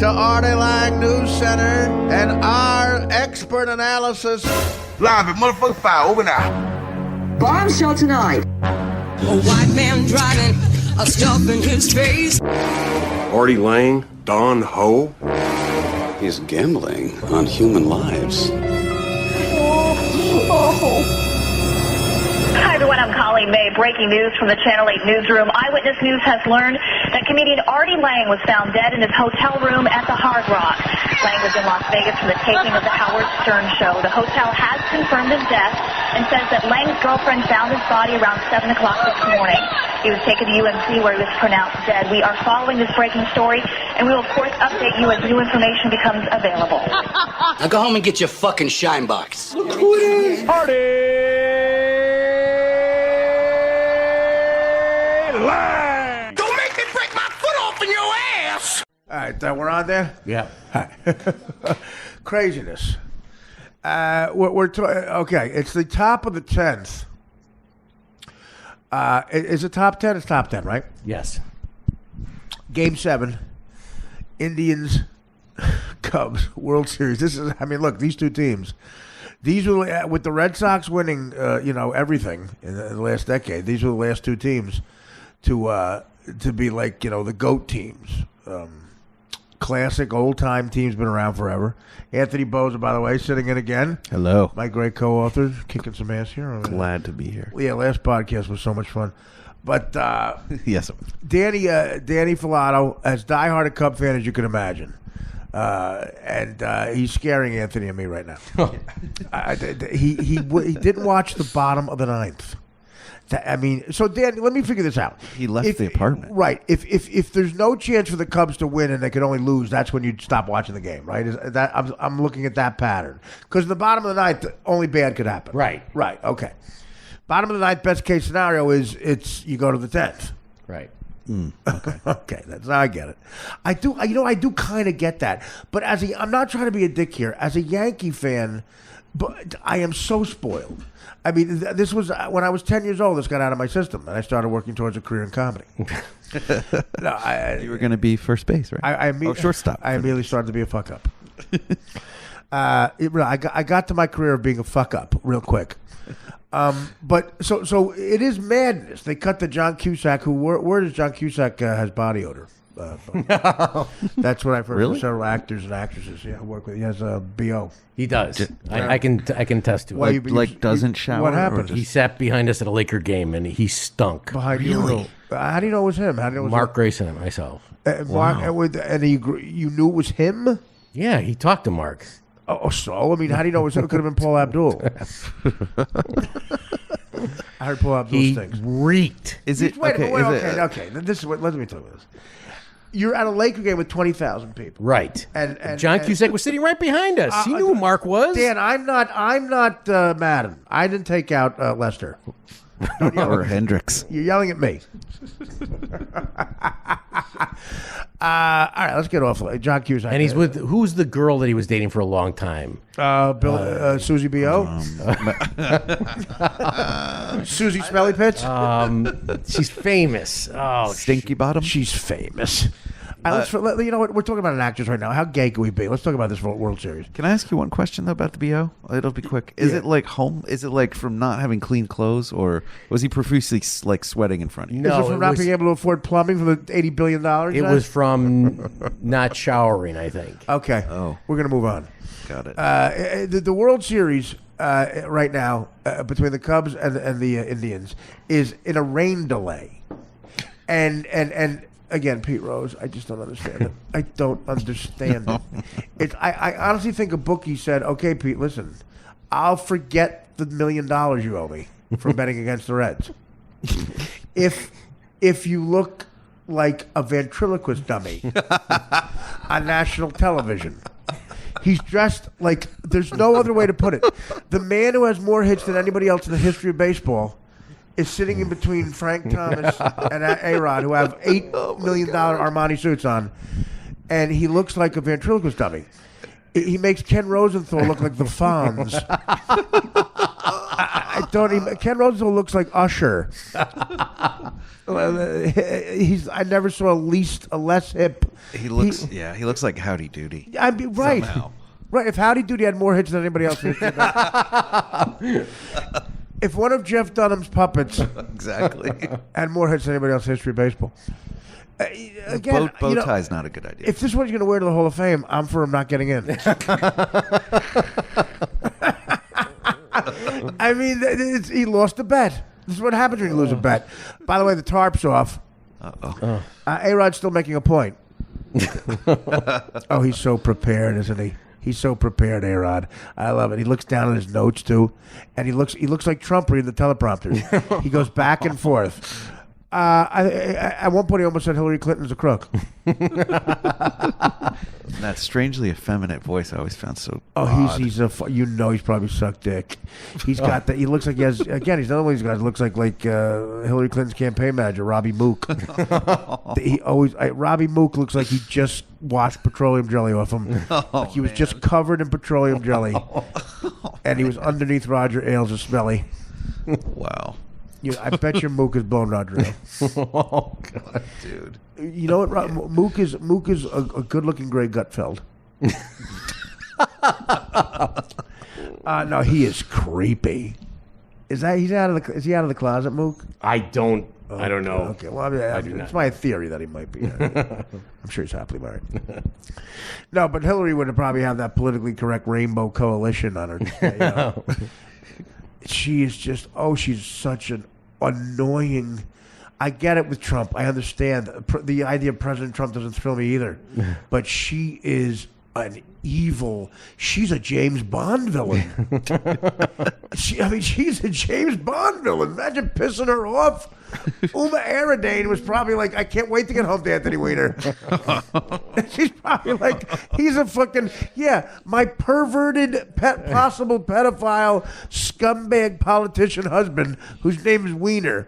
to Artie Lang News Center and our expert analysis. Live at motherfucking 5, over now. Bombshell tonight. A white man driving, a stuff in his face. Artie Lang, Don Ho. He's gambling on human lives. Hi, everyone. I'm Colleen May. Breaking news from the Channel 8 newsroom. Eyewitness News has learned that comedian Artie Lang was found dead in his hotel room at the Hard Rock. Lang was in Las Vegas for the taping of the Howard Stern show. The hotel has confirmed his death and says that Lang's girlfriend found his body around 7 o'clock this morning. He was taken to UMC where he was pronounced dead. We are following this breaking story, and we will, of course, update you as new information becomes available. Now go home and get your fucking shine box. Look who it is. Artie Lang. Don't make me break my foot off in your ass. All right, we're on there? Yeah. Craziness. Okay, it's the top of the 10th. Is it top 10? It's top 10, right? Yes. Game 7. Indians, Cubs, World Series. This is, I mean, look, these two teams. These were, with the Red Sox winning, everything in the last decade. These were the last two teams to be like, the GOAT teams. Classic old-time teams, been around forever. Anthony Boza, by the way, sitting in again. Hello. My great co-author, kicking some ass here. Glad to be here. Yeah, last podcast was so much fun. But yes, Danny Filato, as diehard a Cub fan as you can imagine. And he's scaring Anthony and me right now. He didn't watch the bottom of the 9th. So Dan, let me figure this out. He left the apartment. Right. If there's no chance for the Cubs to win and they can only lose, that's when you stop watching the game, right? I'm looking at that pattern. Because in the bottom of the 9th, only bad could happen. Right. Right. Okay. Bottom of the 9th, best case scenario is you go to the 10th. Right. Okay. Okay. I get it. I do kind of get that. But I'm not trying to be a dick here. As a Yankee fan, but I am so spoiled. I mean, this was when I was 10 years old. This got out of my system, and I started working towards a career in comedy. You were going to be first base, right? Shortstop. I immediately started to be a fuck up. I got to my career of being a fuck up real quick. But so it is madness. They cut the John Cusack. Where does John Cusack has body odor? That's what I've heard from several actors and actresses. Yeah, I work with. He has a BO. He does. I can attest to it. Doesn't shower. What happened? He sat behind us at a Laker game and he stunk. Behind you? How do you know it was him? How do you know it was Mark Grayson and myself. Wow. And you knew it was him? Yeah, he talked to Mark. Oh, so? I mean, how do you know it was him? It could have been Paul Abdul. I heard Paul Abdul stinks. He reeked. Is it? Okay. This is what. Let me tell you this. You're at a Laker game with 20,000 people, right? And John Cusack was sitting right behind us. He knew who Mark was. Dan, I'm not Madden. I didn't take out Lester or Hendricks. You're yelling at me. All right, let's get off. John Cusack, and he's with who's the girl that he was dating for a long time? Susie B.O. Susie Smelly Pits. She's famous. Oh, Stinky Bottom. She's famous. You know what? We're talking about an actress right now. How gay can we be? Let's talk about this World Series. Can I ask you one question though about the BO? It'll be quick. Is it like home? Is it like from not having clean clothes, or was he profusely like sweating in front of you? No, is it from not being able to afford plumbing for the $80 billion? It was from not showering, I think. Okay. Oh, we're gonna move on. Got it. The World Series right now between the Cubs and the Indians is in a rain delay, and. Again, Pete Rose, I just don't understand it. I don't understand it. I honestly think a bookie said, okay, Pete, listen, I'll forget the $1 million you owe me for betting against the Reds. If you look like a ventriloquist dummy on national television, he's dressed like, there's no other way to put it. The man who has more hits than anybody else in the history of baseball is sitting in between Frank Thomas and A-Rod, who have $8 million Armani suits on, and he looks like a ventriloquist dummy. He makes Ken Rosenthal look like the Fonz. Ken Rosenthal looks like Usher. I never saw a less hip. He looks he looks like Howdy Doody. I mean, right. Somehow. Right. If Howdy Doody had more hits than anybody else, if one of Jeff Dunham's puppets Exactly. had more hits than anybody else in history of baseball. Again, bow tie's not a good idea. If this one's going to wear to the Hall of Fame, I'm for him not getting in. I mean, he lost a bet. This is what happens when you lose a bet. By the way, the tarp's off. A-Rod's still making a point. Oh, he's so prepared, isn't he? He's so prepared, A-Rod. I love it. He looks down at his notes, too. And he looks like Trump reading the teleprompter. He goes back and forth. At one point, he almost said Hillary Clinton's a crook. That strangely effeminate voice I always found so odd. He's he's probably sucked dick. He's got that. He looks like he has. Again, he's another one of these guys. Looks like Hillary Clinton's campaign manager, Robbie Mook. Robbie Mook looks like he just washed petroleum jelly off him. Like he was just covered in petroleum jelly, and he was underneath Roger Ailes' smelly. Wow. I bet your Mook is blown Roger Ailes. Oh God, dude. You know what? Mook is a good-looking Greg Gutfeld. No, he is creepy. Is he out of the closet, Mook? I don't know. Okay, well, I mean, it's my theory that he might be. I'm sure he's happily married. No, but Hillary would probably have that politically correct rainbow coalition on her. She is just, she's such an annoying. I get it with Trump. I understand. The idea of President Trump doesn't thrill me either. But she is an evil. She's a James Bond villain. She's a James Bond villain. Imagine pissing her off. Uma Aradane was probably like, I can't wait to get home to Anthony Weiner. She's probably like, he's a fucking, my perverted, possible pedophile, scumbag politician husband whose name is Weiner.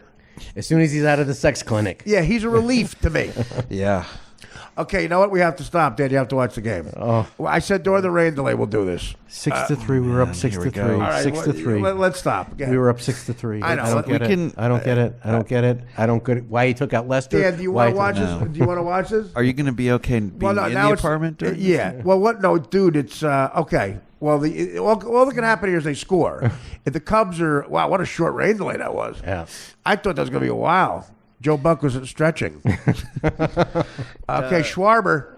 As soon as he's out of the sex clinic. Yeah, he's a relief to me. Yeah. Okay, you know what? We have to stop, Dad. You have to watch the game. Well, I said during the rain delay, we'll do this. 6-3. We were up 6-3. All right, 6-3. Let's stop. We were up 6-3. I know. I don't get it. I don't get it. Why he took out Lester? Dan, do you want to watch this? Do you want to watch this? Are you going to be okay being in the apartment? Well, what? No, dude. It's okay. Well, all that can happen here is they score. If the Cubs are, wow, what a short rain delay that was. Yeah. I thought that was going to be a while. Joe Buck was stretching. Okay, Schwarber.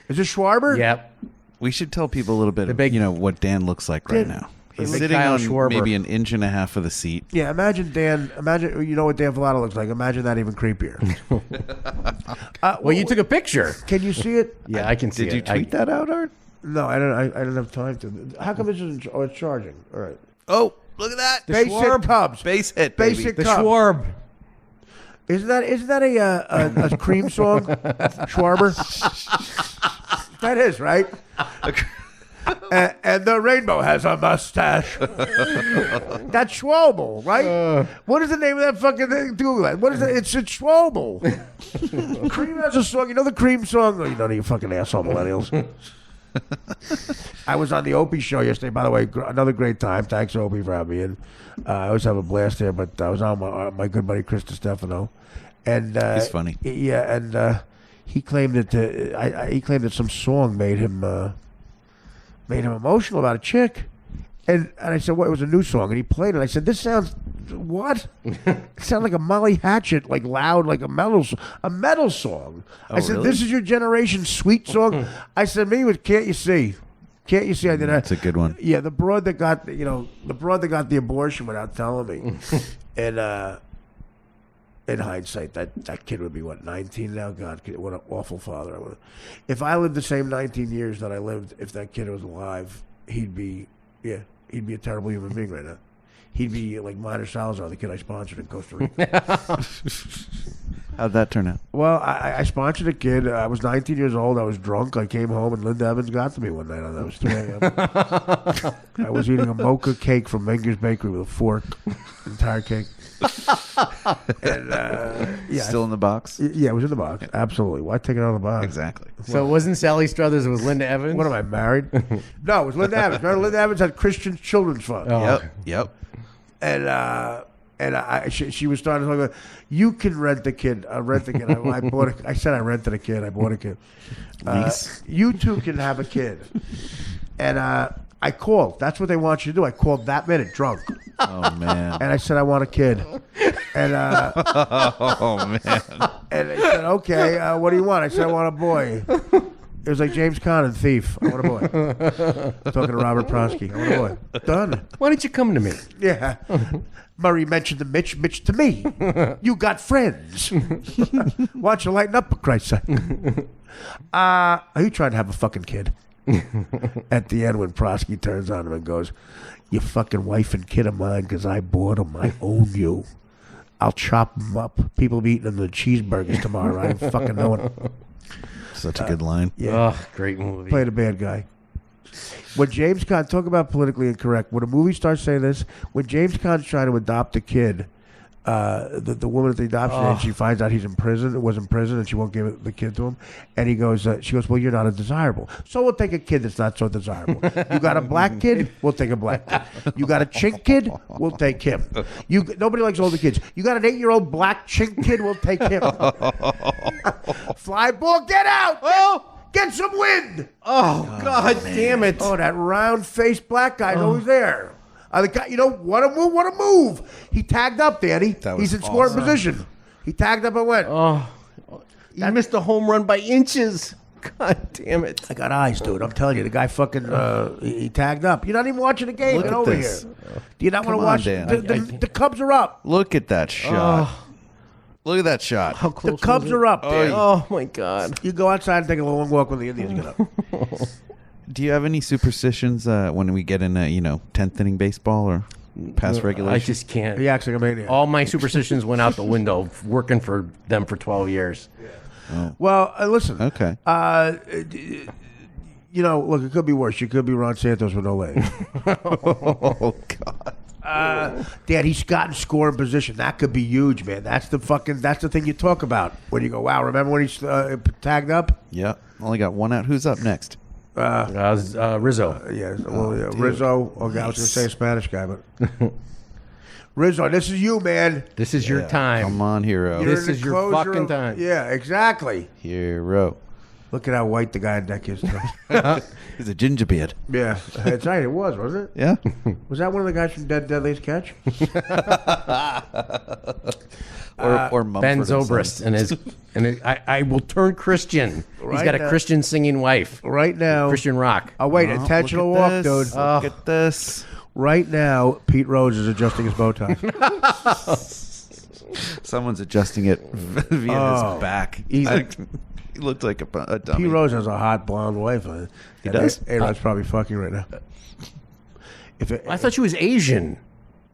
Is this Schwarber? Yep. We should tell people a little bit what Dan looks like right now. He's sitting Kyle on Schwarber. maybe an inch and a half of the seat. Yeah, imagine Dan. You know what Dan Villado looks like. Imagine that even creepier. Well, you took a picture. Can you see it? Yeah, I can see it. Did you tweet that out, Art? No, I don't have time to. How come this isn't? Oh, it's charging. All right. Oh, look at that. Base hit Cubs. Base hit, baby. Basic The Cubs. Schwarb. Isn't that a cream song? Schwarber? That is, right? And the rainbow has a mustache. That's Schwabel, right? What is the name of that fucking thing? Google that. What is it? It's Schwabel. Cream has a song. You know the Cream song? Oh, you know, you fucking asshole millennials. I was on the Opie show yesterday. By the way, another great time. Thanks, Opie, for having me in. I always have a blast there, but I was on my good buddy Chris DiStefano. And he's funny. Yeah, and he claimed that he claimed that some song made him emotional about a chick. And I said, "What? It was a new song." And he played it. I said, "This sounds what? It sounds like a Molly Hatchet, like loud, like a metal song." Oh, I said, really? "This is your generation's sweet song." I said, "Me with Can't You See? Can't you see?" I did. That's a good one. Yeah, the broad that got the abortion without telling me, and in hindsight, that kid would be what, 19 now? God, what an awful father I would. If I lived the same 19 years that I lived, if that kid was alive, he'd be a terrible human being right now. He'd be like Minor Salazar, the kid I sponsored in Costa Rica. How'd that turn out? Well, I sponsored a kid. I was 19 years old. I was drunk. I came home, and Linda Evans got to me one night. That was 3 a.m. I was eating a mocha cake from Menger's Bakery with a fork, entire cake. And Still in the box? Yeah, it was in the box. Absolutely. Why take it out of the box? Exactly. So it wasn't Sally Struthers, it was Linda Evans? What am I, married? No, it was Linda Evans. Remember, Linda Evans had Christian Children's Fund. Oh. Yep. And And she was starting to talk about, you can rent the kid. Rent the kid. I said I rented a kid. I bought a kid. You two can have a kid. And I called. That's what they want you to do. I called that minute drunk. Oh man. And I said I want a kid. And oh man. and they said, okay, what do you want? I said I want a boy. It was like James Caan in Thief. I want a boy. Talking to Robert Prosky. I want a boy. Done. Why didn't you come to me? Yeah. Murray mentioned the Mitch to me. You got friends. Why don't you lighten up, for Christ's sake? Are you trying to have a fucking kid? At the end, when Prosky turns on him and goes, "You fucking wife and kid of mine, because I bought them. I own you. I'll chop them up. People will be eating them the cheeseburgers tomorrow. I don't fucking know it." Such a good line. Yeah. Oh, great movie. Played a bad guy. When James Caan, talk about politically incorrect, when a movie starts saying this, when James Caan's trying to adopt a kid, the woman at the adoption age, she finds out he's in prison, was in prison, and she won't give the kid to him. And she goes, well, you're not a desirable. So we'll take a kid that's not so desirable. You got a black kid? We'll take a black kid. You got a chink kid? We'll take him. Nobody likes older kids. You got an 8-year-old black chink kid? We'll take him. Fly ball, get out! Oh! Get some wind! Oh, God damn it. Oh, that round-faced black guy's always there. The guy, what a move. He tagged up, Danny. He's in scoring position. He tagged up and went. Oh, he missed a home run by inches. God damn it. I got eyes, dude. I'm telling you, the guy fucking, he tagged up. You're not even watching the game. Look Get at over this. here. Do you not want to on, watch? Dan. The Cubs are up. Look at that shot. Look at that shot. How The close Cubs was it? are up, Dan. Oh, my God. You go outside and take a long walk when the Indians get up. Do you have any superstitions when we get in 10th inning baseball or past regulation? I just can't. He acts like a maniac. All my superstitions went out the window working for them for 12 years. Well, listen. Okay. Look, it could be worse. You could be Ron Santos with no legs. Oh God. Dad, he's got in scoring position. That could be huge, man. That's the thing you talk about when you go, wow, remember when he's tagged up? Yeah. Only got one out. Who's up next? Rizzo. Rizzo. Okay, I was going to say a Spanish guy, but Rizzo, this is you, man. This is your time. Come on, hero. You're This in is the your closer fucking time. Yeah, exactly. Hero. Look at how white the guy in deck is. He's a ginger beard. Yeah, that's right. It was, wasn't it? Yeah. Was that one of the guys from Deadliest Catch? or Mumford Ben and Sons. Zobrist I will turn Christian. He's Right got a now. Christian singing wife. Right now. Christian rock. Oh, wait. Oh, Intentional look walk, at dude. this. Look at this. Right now, Pete Rose is adjusting his bow tie. Someone's adjusting it via his back. He looked like a dummy. Pete Rose has a hot blonde wife. He does? A-Rod's probably fucking right now. I thought she was Asian.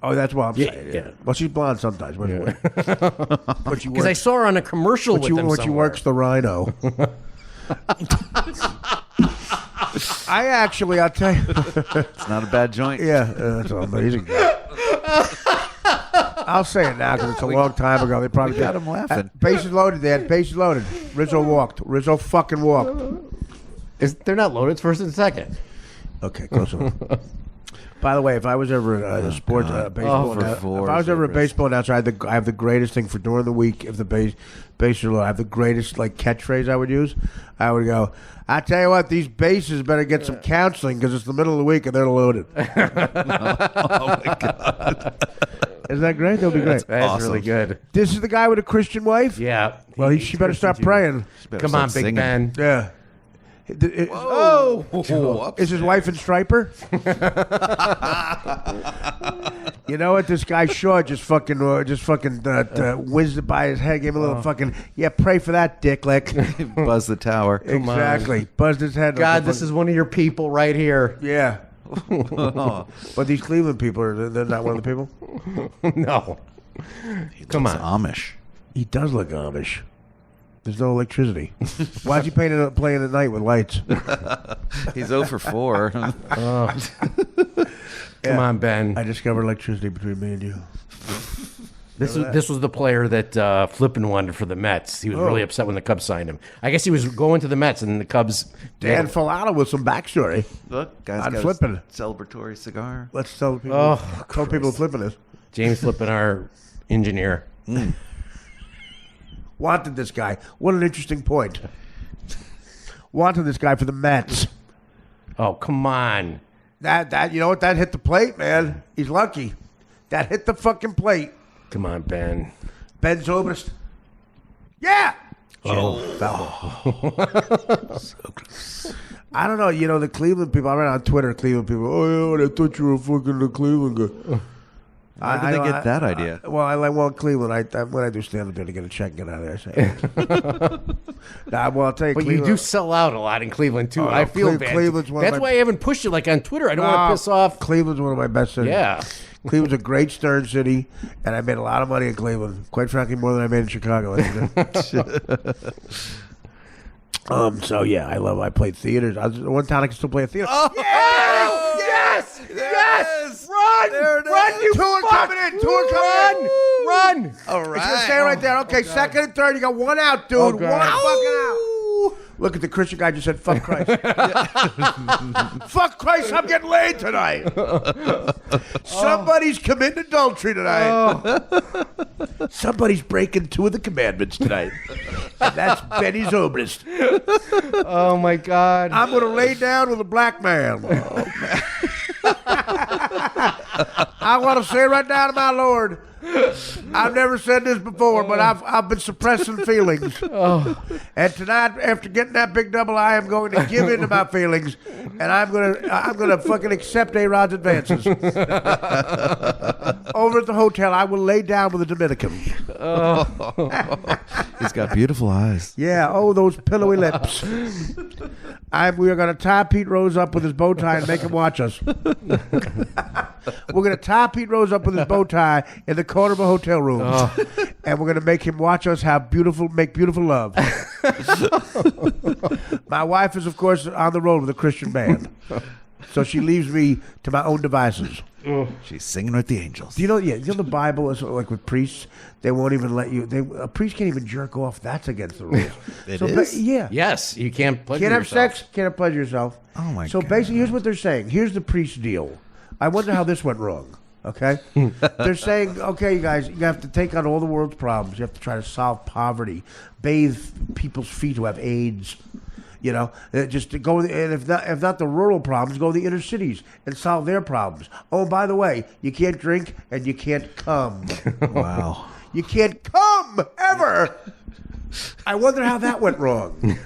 Oh, that's what I'm Yeah, saying. yeah. Well, she's blonde sometimes. But she Because I works, saw her on a commercial with them but she somewhere. works the Rhino. I'll tell you. It's not a bad joint. Yeah, that's amazing. I'll say it now because it's a long time ago. They probably got him laughing. Bases loaded, Dad. Bases loaded. Rizzo walked. Rizzo fucking walked. They're not loaded. It's first and second. Okay, close enough. By the way, if I was ever a sports baseball, if I was ever a baseball announcer, I have the greatest thing for during the week. If the bases are loaded, I have the greatest catchphrase I would use. I would go, I tell you what, these bases better get some counseling because it's the middle of the week and they're loaded. Oh my God. Isn't that great? That'll be great. That's Awesome. really good. This is the guy with a Christian wife? Yeah. Well, she better start praying. Come on, Big Ben. Yeah. Oh, Is his wife in Striper? You know what? This guy Shaw just fucking whizzed it by his head, gave him a little fucking, pray for that, dick lick. Buzz the tower. Exactly. Buzzed his head. God, this is one of your people right here. Yeah. But these Cleveland people, they're not one of the people? No. Come on. Amish. He does look Amish. There's no electricity. Why'd you playing at night with lights? He's 0 for 4. Come on, Ben. I discovered electricity between me and you. This was the player that Flippin wanted for the Mets. He was really upset when the Cubs signed him. I guess he was going to the Mets, and the Cubs. Dan Falato with some backstory. Look, guys I'm got flipping. a celebratory cigar. Let's tell people. Tell people what flipping is. James Flippin, our engineer. Wanted this guy. What an interesting point. Wanted this guy for the Mets. Oh, come on. That you know what? That hit the plate, man. He's lucky. That hit the fucking plate. Come on, Ben. Ben Zobrist. Yeah. Oh. So close. I don't know. You know, the Cleveland people, I read on Twitter, Cleveland people, oh, yeah, I thought you were fucking the Cleveland guy. How did they get that idea? Well, Cleveland, when I do stand up there to get a check and get out of there. I'll tell you, But Cleveland, you do sell out a lot in Cleveland, too. Oh, I feel bad. Cleveland's one of That's my- why I haven't pushed it like on Twitter. I don't want to piss off. Cleveland's one of my best cities. Yeah. Cleveland's a great stern city, and I made a lot of money in Cleveland. Quite frankly, more than I made in Chicago. So yeah, I played theaters. One town I can still play a theater. Oh, Yes! Run! Run, you Two are coming in. Two are coming in. Run! All It's right. gonna stay right there. Okay, second and third. You got one out, dude. One God. fucking out. Look at the Christian guy just said, "Fuck Christ." Fuck Christ! I'm getting laid tonight. Somebody's committing adultery tonight. Somebody's breaking 2 of the commandments tonight. And that's Benny Zobrist. Oh, my God. I'm going to lay down with a black man. I want to say right now to my Lord, I've never said this before, but I've been suppressing feelings. And tonight, after getting that big double, I am going to give in to my feelings, and I'm gonna fucking accept A-Rod's advances. Over at the hotel, I will lay down with a Dominican. He's got beautiful eyes. Yeah, oh, those pillowy lips. We are going to tie Pete Rose up with his bow tie and make him watch us. We're going to tie Pete Rose up with his bow tie in the corner of a hotel room. And we're going to make him watch us make beautiful love. My wife is, of course, on the road with a Christian band. So she leaves me to my own devices. She's singing with the angels. Do you know? Yeah, you know the Bible is like with priests. They won't even let you. A priest can't even jerk off. That's against the rules. It is? Yeah. Yes, you can't pleasure Can't have yourself. sex. Can't have pleasure yourself. Oh, my So God. basically, here's what they're saying. Here's the priest's deal. I wonder how this went wrong. Okay, they're saying, okay, you guys, you have to take on all the world's problems. You have to try to solve poverty, bathe people's feet who have AIDS. You know, just to go, and if not the rural problems, go to the inner cities and solve their problems. Oh, and by the way, you can't drink and you can't come. Wow. You can't come ever. I wonder how that went wrong.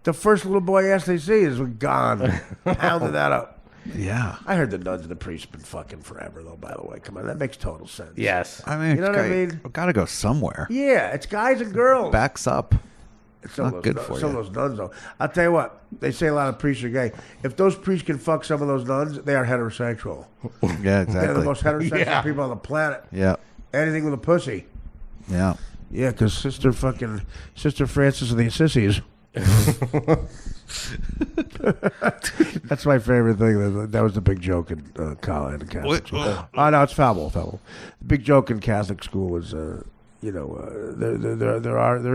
The first little boy ass they see is gone. Pounded that up. Yeah. I heard the nuns and the priests been fucking forever, though, by the way. Come on, that makes total sense. Yes. I mean, You know what I mean? Gotta go somewhere. Yeah, it's guys and girls. Backs up. Some not of good those, for some you. of those nuns, though. I'll tell you what. They say a lot of priests are gay. If those priests can fuck some of those nuns, they are heterosexual. Yeah, They're exactly. the most heterosexual Yeah. people on the planet. Yeah. Anything with a pussy. Yeah. Yeah, because Sister Francis of the Sissies. That's my favorite thing. That was the big joke in college. In Catholic school. Oh no, it's foul. The big joke in Catholic school was, there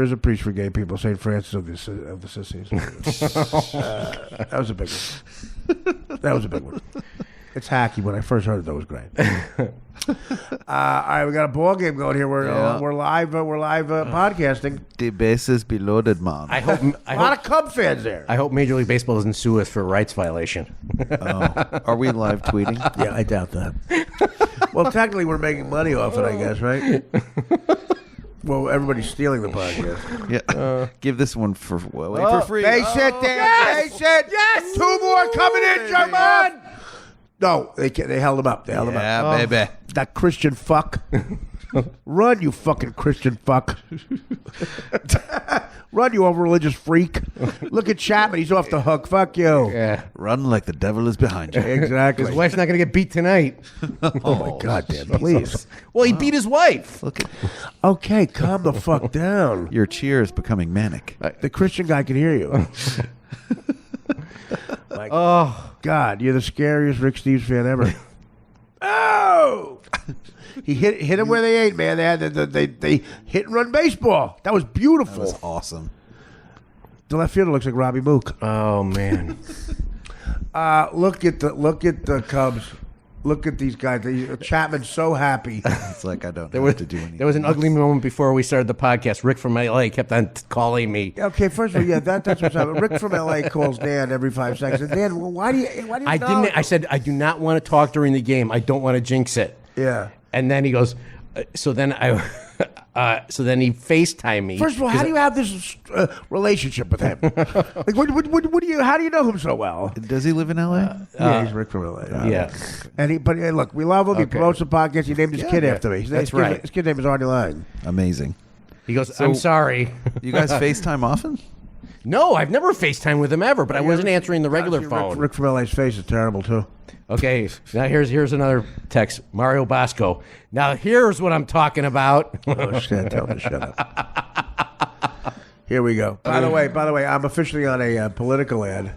is a priest for gay people, Saint Francis of the Sissies. That was a big one. That was a big one. It's hacky. When I first heard it, that was great. All right, we got a ball game going here. We're live podcasting. The bases be loaded, man. I hope A lot of Cub fans there. I hope Major League Baseball doesn't sue us for a rights violation. Are we live tweeting? Yeah, I doubt that. Well, technically, we're making money off it, I guess, right? Well, everybody's stealing the podcast. Yeah. Give this one for free. Base hit, Dan. Yes! Base hit. Yes! 2 more coming in, German. No, they held him up. They held him up. Yeah, baby. That Christian fuck. Run, you fucking Christian fuck. Run, you over-religious freak. Look at Chapman. He's off the hook. Fuck you. Yeah. Run like the devil is behind you. Exactly. His wife's not going to get beat tonight. Oh, my God, Dan, please. Well, he beat his wife. Look at Okay, calm the fuck down. your cheer is becoming manic. The Christian guy can hear you. God, you're the scariest Rick Steves fan ever. Oh! He hit him where they ain't, man. They hit and run baseball. That was beautiful. That was awesome. The left fielder looks like Robbie Mook. Oh, man. Look at the Cubs. Look at these guys. Chapman's so happy. It's like I don't have to do anything. There was an ugly moment before we started the podcast. Rick from LA kept on calling me. Okay, first of all, yeah, that's what's up. Rick from LA calls Dan every 5 seconds. And Dan, well, why do you? I didn't. I said I do not want to talk during the game. I don't want to jinx it. Yeah. And then he goes. So then he FaceTimed me. First of all, how do you have this relationship with him? Like, what do you? How do you know him so well? Does he live in L.A.? Yeah, he's Rick from LA. Yeah. But hey, look, we love him. He promotes the podcast. He named his kid after me. That's right. His kid name is Artie Lang. Amazing. He goes, I'm sorry. You guys FaceTime often? No, I've never FaceTime with him ever, but I wasn't answering the regular phone. Rick from LA's face is terrible too. Okay, now here's another text. Mario Bosco. Now here's what I'm talking about. Oh, shit, tell him to shut up. Here we go. By the way, I'm officially on a political ad.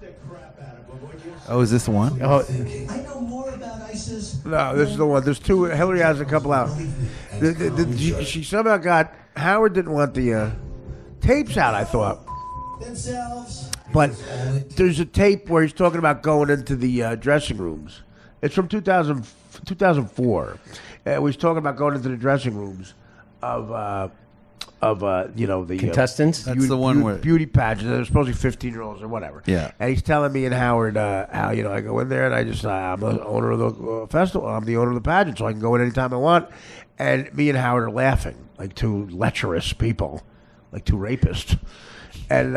Oh, is this the one? Oh, I know more about ISIS. No, this is the one. There's two. Hillary has a couple out. She somehow got. Howard didn't want the tapes out, I thought. Themselves. But there's a tape where he's talking about going into the dressing rooms. It's from 2004. He's talking about going into the dressing rooms of the contestants. That's the one where beauty pageants. They're supposed to be 15-year-olds or whatever. Yeah. And he's telling me and Howard how I go in there and I'm the owner of the festival. I'm the owner of the pageant, so I can go in anytime I want. And me and Howard are laughing like two lecherous people, like two rapists. And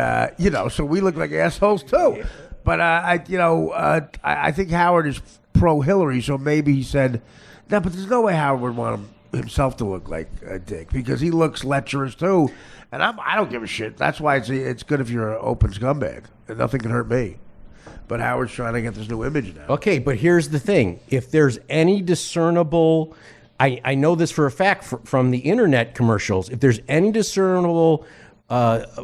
so we look like assholes too. But I think Howard is pro Hillary, so maybe he said, "No, but there's no way Howard would want himself to look like a dick because he looks lecherous too." And I don't give a shit. That's why it's good if you're an open scumbag, and nothing can hurt me. But Howard's trying to get this new image now. Okay, but here's the thing: if there's any discernible, I know this for a fact from the internet commercials. If there's any discernible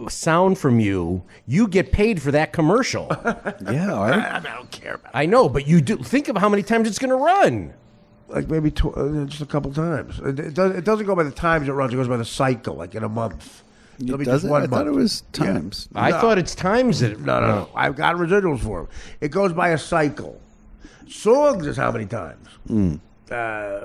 sound from you get paid for that commercial. Yeah, all right. I don't care about it. I know, but you do think of how many times it's going to run. Like maybe just a couple times. It doesn't go by the times it runs. It goes by the cycle, like in a month. It'll be just 1 month. I thought it was times. Yeah. I thought it's times that... No. I've got residuals for him. It goes by a cycle. Songs is how many times.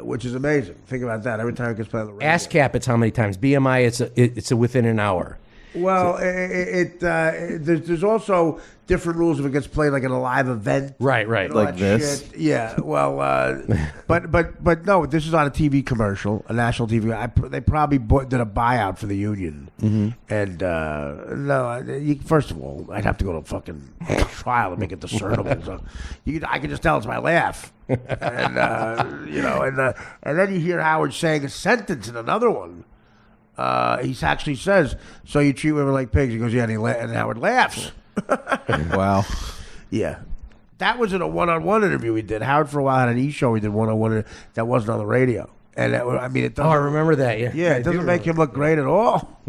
Which is amazing. Think about that. Every time it gets played on the radio. ASCAP, it's how many times. BMI, it's a within an hour. Well, there's also different rules if it gets played like in a live event. Right. Like this. Shit. Yeah. Well, but no, this is on a TV commercial, a national TV. They probably did a buyout for the union. Mm-hmm. And first of all, I'd have to go to a fucking trial to make it discernible. So I can just tell it's my laugh. And and then you hear Howard saying a sentence in another one. He actually says, "So you treat women like pigs?" He goes, "Yeah," and Howard laughs. Wow. Yeah. That was in a one-on-one interview we did. Howard, for a while, had an E-show we did one-on-one that wasn't on the radio. And it doesn't... Oh, I remember that, yeah. Yeah, it doesn't make him look great at all.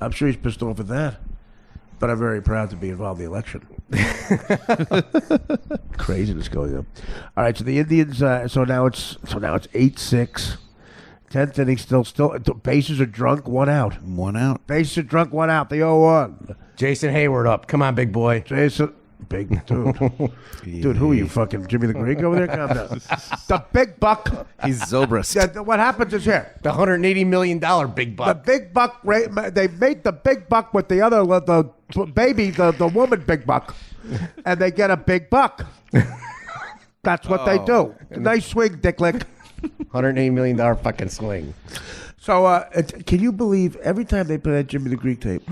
I'm sure he's pissed off at that. But I'm very proud to be involved in the election. Craziness going on. All right, so the Indians, so now it's 8-6. 10th inning, still. Bases are drunk, 1 out. 1 out. Bases are drunk, 1 out. The 0-1. Jason Hayward up. Come on, big boy. Jason, big dude. Dude, who are you, fucking Jimmy the Greek over there? Calm down. The big buck. He's Zobrist. Yeah, what happens is here. The $180 million big buck. The big buck, they made the big buck with the other, the woman big buck, and they get a big buck. That's what they do. Nice swing, Dicklick. $180 million fucking swing. So, can you believe every time they play that Jimmy the Greek tape,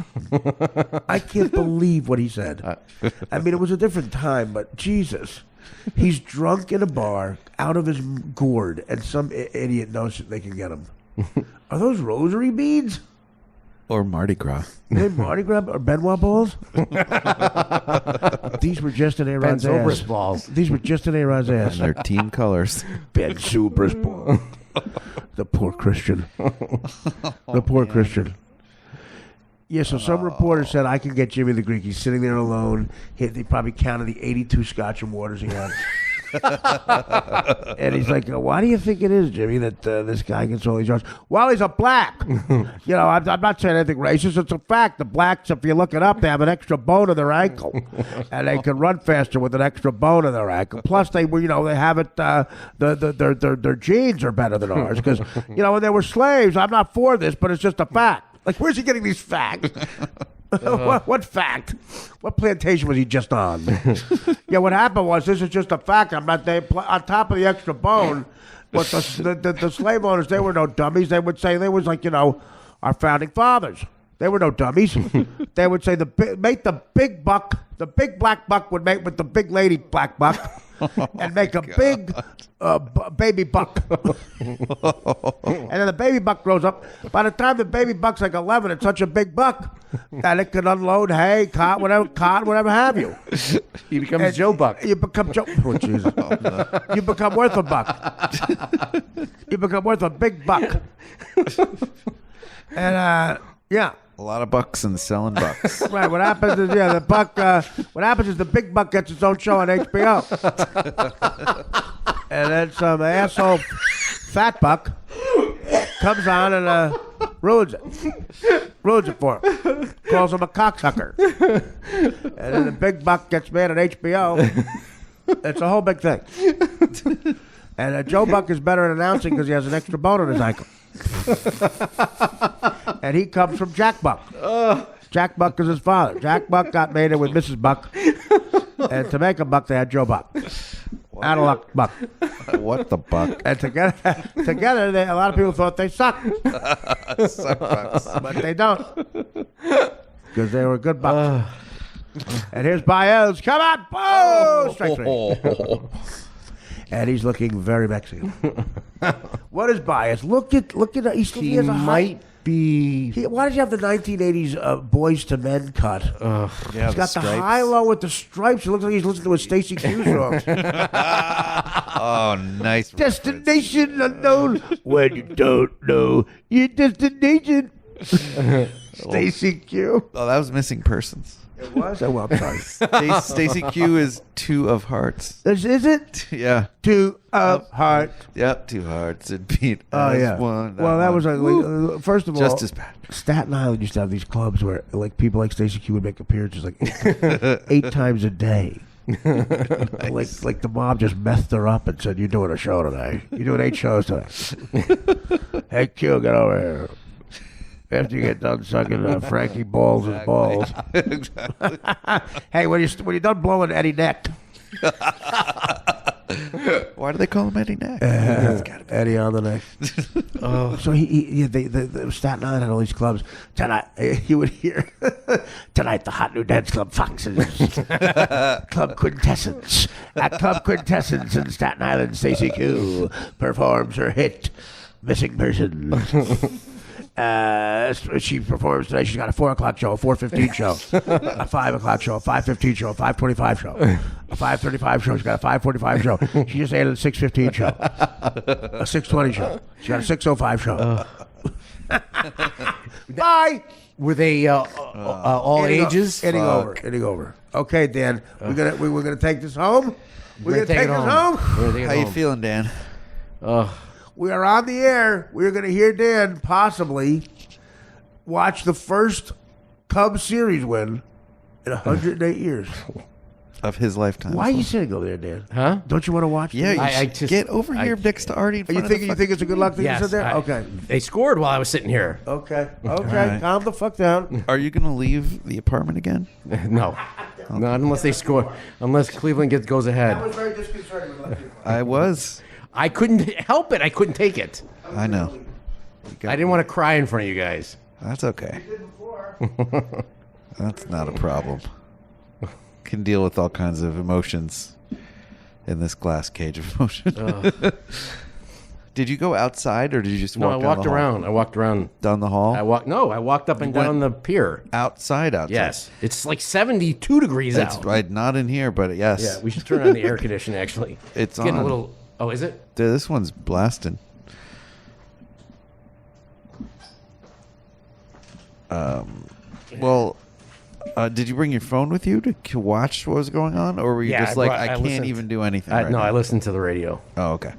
I can't believe what he said. I mean, it was a different time, but Jesus. He's drunk in a bar, out of his gourd, and some idiot knows that they can get him. Are those rosary beads? Or Mardi Gras. Are they Mardi Gras or Benoit balls? These were just in Aaron's ass. Balls. These were just in Aaron's ass. And their team colors. Ben Zobrist ball. The poor Christian. The poor Christian. Yeah, so some reporter said, I can get Jimmy the Greek. He's sitting there alone. They probably counted the 82 Scotch and waters he had. And he's like, why do you think it is, Jimmy, that this guy gets all these yards? Well, he's a black. I'm not saying anything racist. It's a fact. The blacks, if you look it up, they have an extra bone in their ankle. And they can run faster with an extra bone in their ankle. Plus, they have it, their genes are better than ours. Because, when they were slaves, I'm not for this, but it's just a fact. Like, where's he getting these facts? What fact? What plantation was he just on? Yeah, what happened was, this is just a fact. On top of the extra bone, what the slave owners, they were no dummies. They would say, they was like, our founding fathers. They were no dummies. They would say, make the big buck, the big black buck would mate with the big lady black buck. And make a big baby buck. And then the baby buck grows up. By the time the baby buck's like 11, it's such a big buck that it can unload hay, cotton, whatever have you. He becomes Joe Buck. You become Joe. Oh, Jesus. You become worth a buck. You become worth a big buck. And, yeah. A lot of bucks and selling bucks. Right. What happens is, the buck. What happens is the big buck gets its own show on HBO, and then some asshole fat buck comes on and ruins it for him. Calls him a cocksucker, and then the big buck gets mad at HBO. It's a whole big thing. And Joe Buck is better at announcing because he has an extra bone in his ankle. And he comes from Jack Buck. Jack Buck is his father. Jack Buck got mated with Mrs. Buck. And to make a buck, they had Joe Buck. Out of luck, Buck. What the buck? And together a lot of people thought they sucked. But they don't. Because they were good bucks. And here's Baez. Come on, boom! Strike three. And he's looking very Mexican. What is Baez? Look at. He has a might be. Why did you have the 1980s Boys to Men cut? He's got the high-low with the stripes. It looks like he's listening to a Stacey Q song. Oh, nice. Destination unknown. When you don't know your destination. Stacey Q. Oh, that was Missing Persons. It was? Oh, well, I'm sorry. Stacey Q is Two of Hearts. Is it? Yeah. Two of Hearts. Yep, Two Hearts. It beat one. Well, that was like, first of all, just as bad. Staten Island used to have these clubs where like people like Stacey Q would make appearances like 8 times a day. Nice. Like the mob just methed her up and said, "You're doing a show today. You're doing 8 shows today." Hey Q, get over here. After you get done sucking Frankie balls and balls. Exactly. Hey, when you're done blowing Eddie Neck. Why do they call him Eddie Neck? Eddie on the neck. So the Staten Island had all these clubs. Tonight, you would hear, tonight the hot new dance club Foxes. Club Quintessence. At Club Quintessence in Staten Island, Stacey Q performs her hit, Missing Person. She performs today. She's got a 4 o'clock show, a 4:15 show, a 5 o'clock show, a 5:15 show, a 5:25 show, a 5:35 show. She's got a 5:45 show. She just added a 6:15 show, a 6:20 show. She got a 6:05 show. Bye. Were they all ages? Ending over. Okay, Dan. We're gonna take this home. We're gonna take this home. How you feeling, Dan? We are on the air. We're going to hear Dan possibly watch the first Cubs series win in 108 years. Of his lifetime. Why are you sitting over there, Dan? Huh? Don't you want to watch? Yeah, I just get over here next to Artie. You think it's a good luck thing to sit there? Okay. They scored while I was sitting here. Okay. Right. Calm the fuck down. Are you going to leave the apartment again? No. Not unless they score. Unless Cleveland goes ahead. I was very disconcerting. I was. I couldn't help it. I couldn't take it. I know. I didn't want to cry in front of you guys. That's okay. That's not a problem. Can deal with all kinds of emotions in this glass cage of emotion. Did you go outside or did you just walk down the hall? No, I walked around. I walked around. Down the hall? I walked up and down the pier. Outside? Yes. It's like 72 degrees out. That's right. Not in here, but yes. Yeah, we should turn on the air conditioning, actually. It's getting on. A little... Oh, is it? Dude, this one's blasting. Well, Did you bring your phone with you to watch what was going on, or were you just like, I can't listened. even do anything? Right No, now? I listened to the radio. Oh, okay.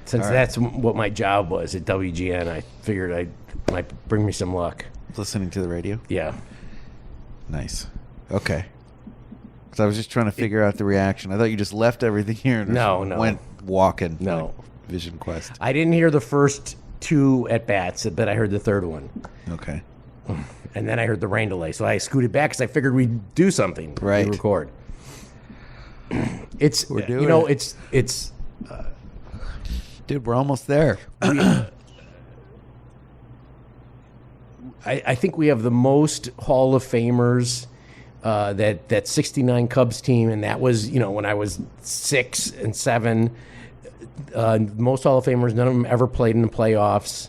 Since that's what my job was at WGN, I figured I might bring me some luck. Listening to the radio? Yeah. Nice. Okay. Because I was just trying to figure out the reaction. I thought you just left everything here and No. went walking. No. Like Vision Quest. I didn't hear the first 2 at-bats, but I heard the third one. Okay. And then I heard the rain delay, so I scooted back because I figured we'd do something. Right. We'd record. It's, We're doing you know, it. it's Dude, we're almost there. I think we have the most Hall of Famers. That 69 Cubs team, and that was, when I was 6 and 7. Most Hall of Famers, none of them ever played in the playoffs.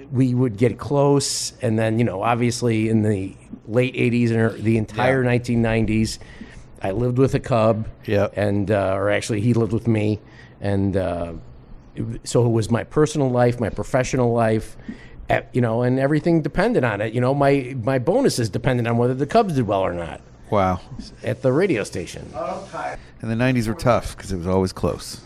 We would get close, and then, obviously in the late 80s and the entire 1990s, I lived with a Cub. Yeah. And, or actually, he lived with me. And so it was my personal life, my professional life, and everything depended on it. My bonuses depended on whether the Cubs did well or not. Wow. At the radio station. And the 90s were tough because it was always close.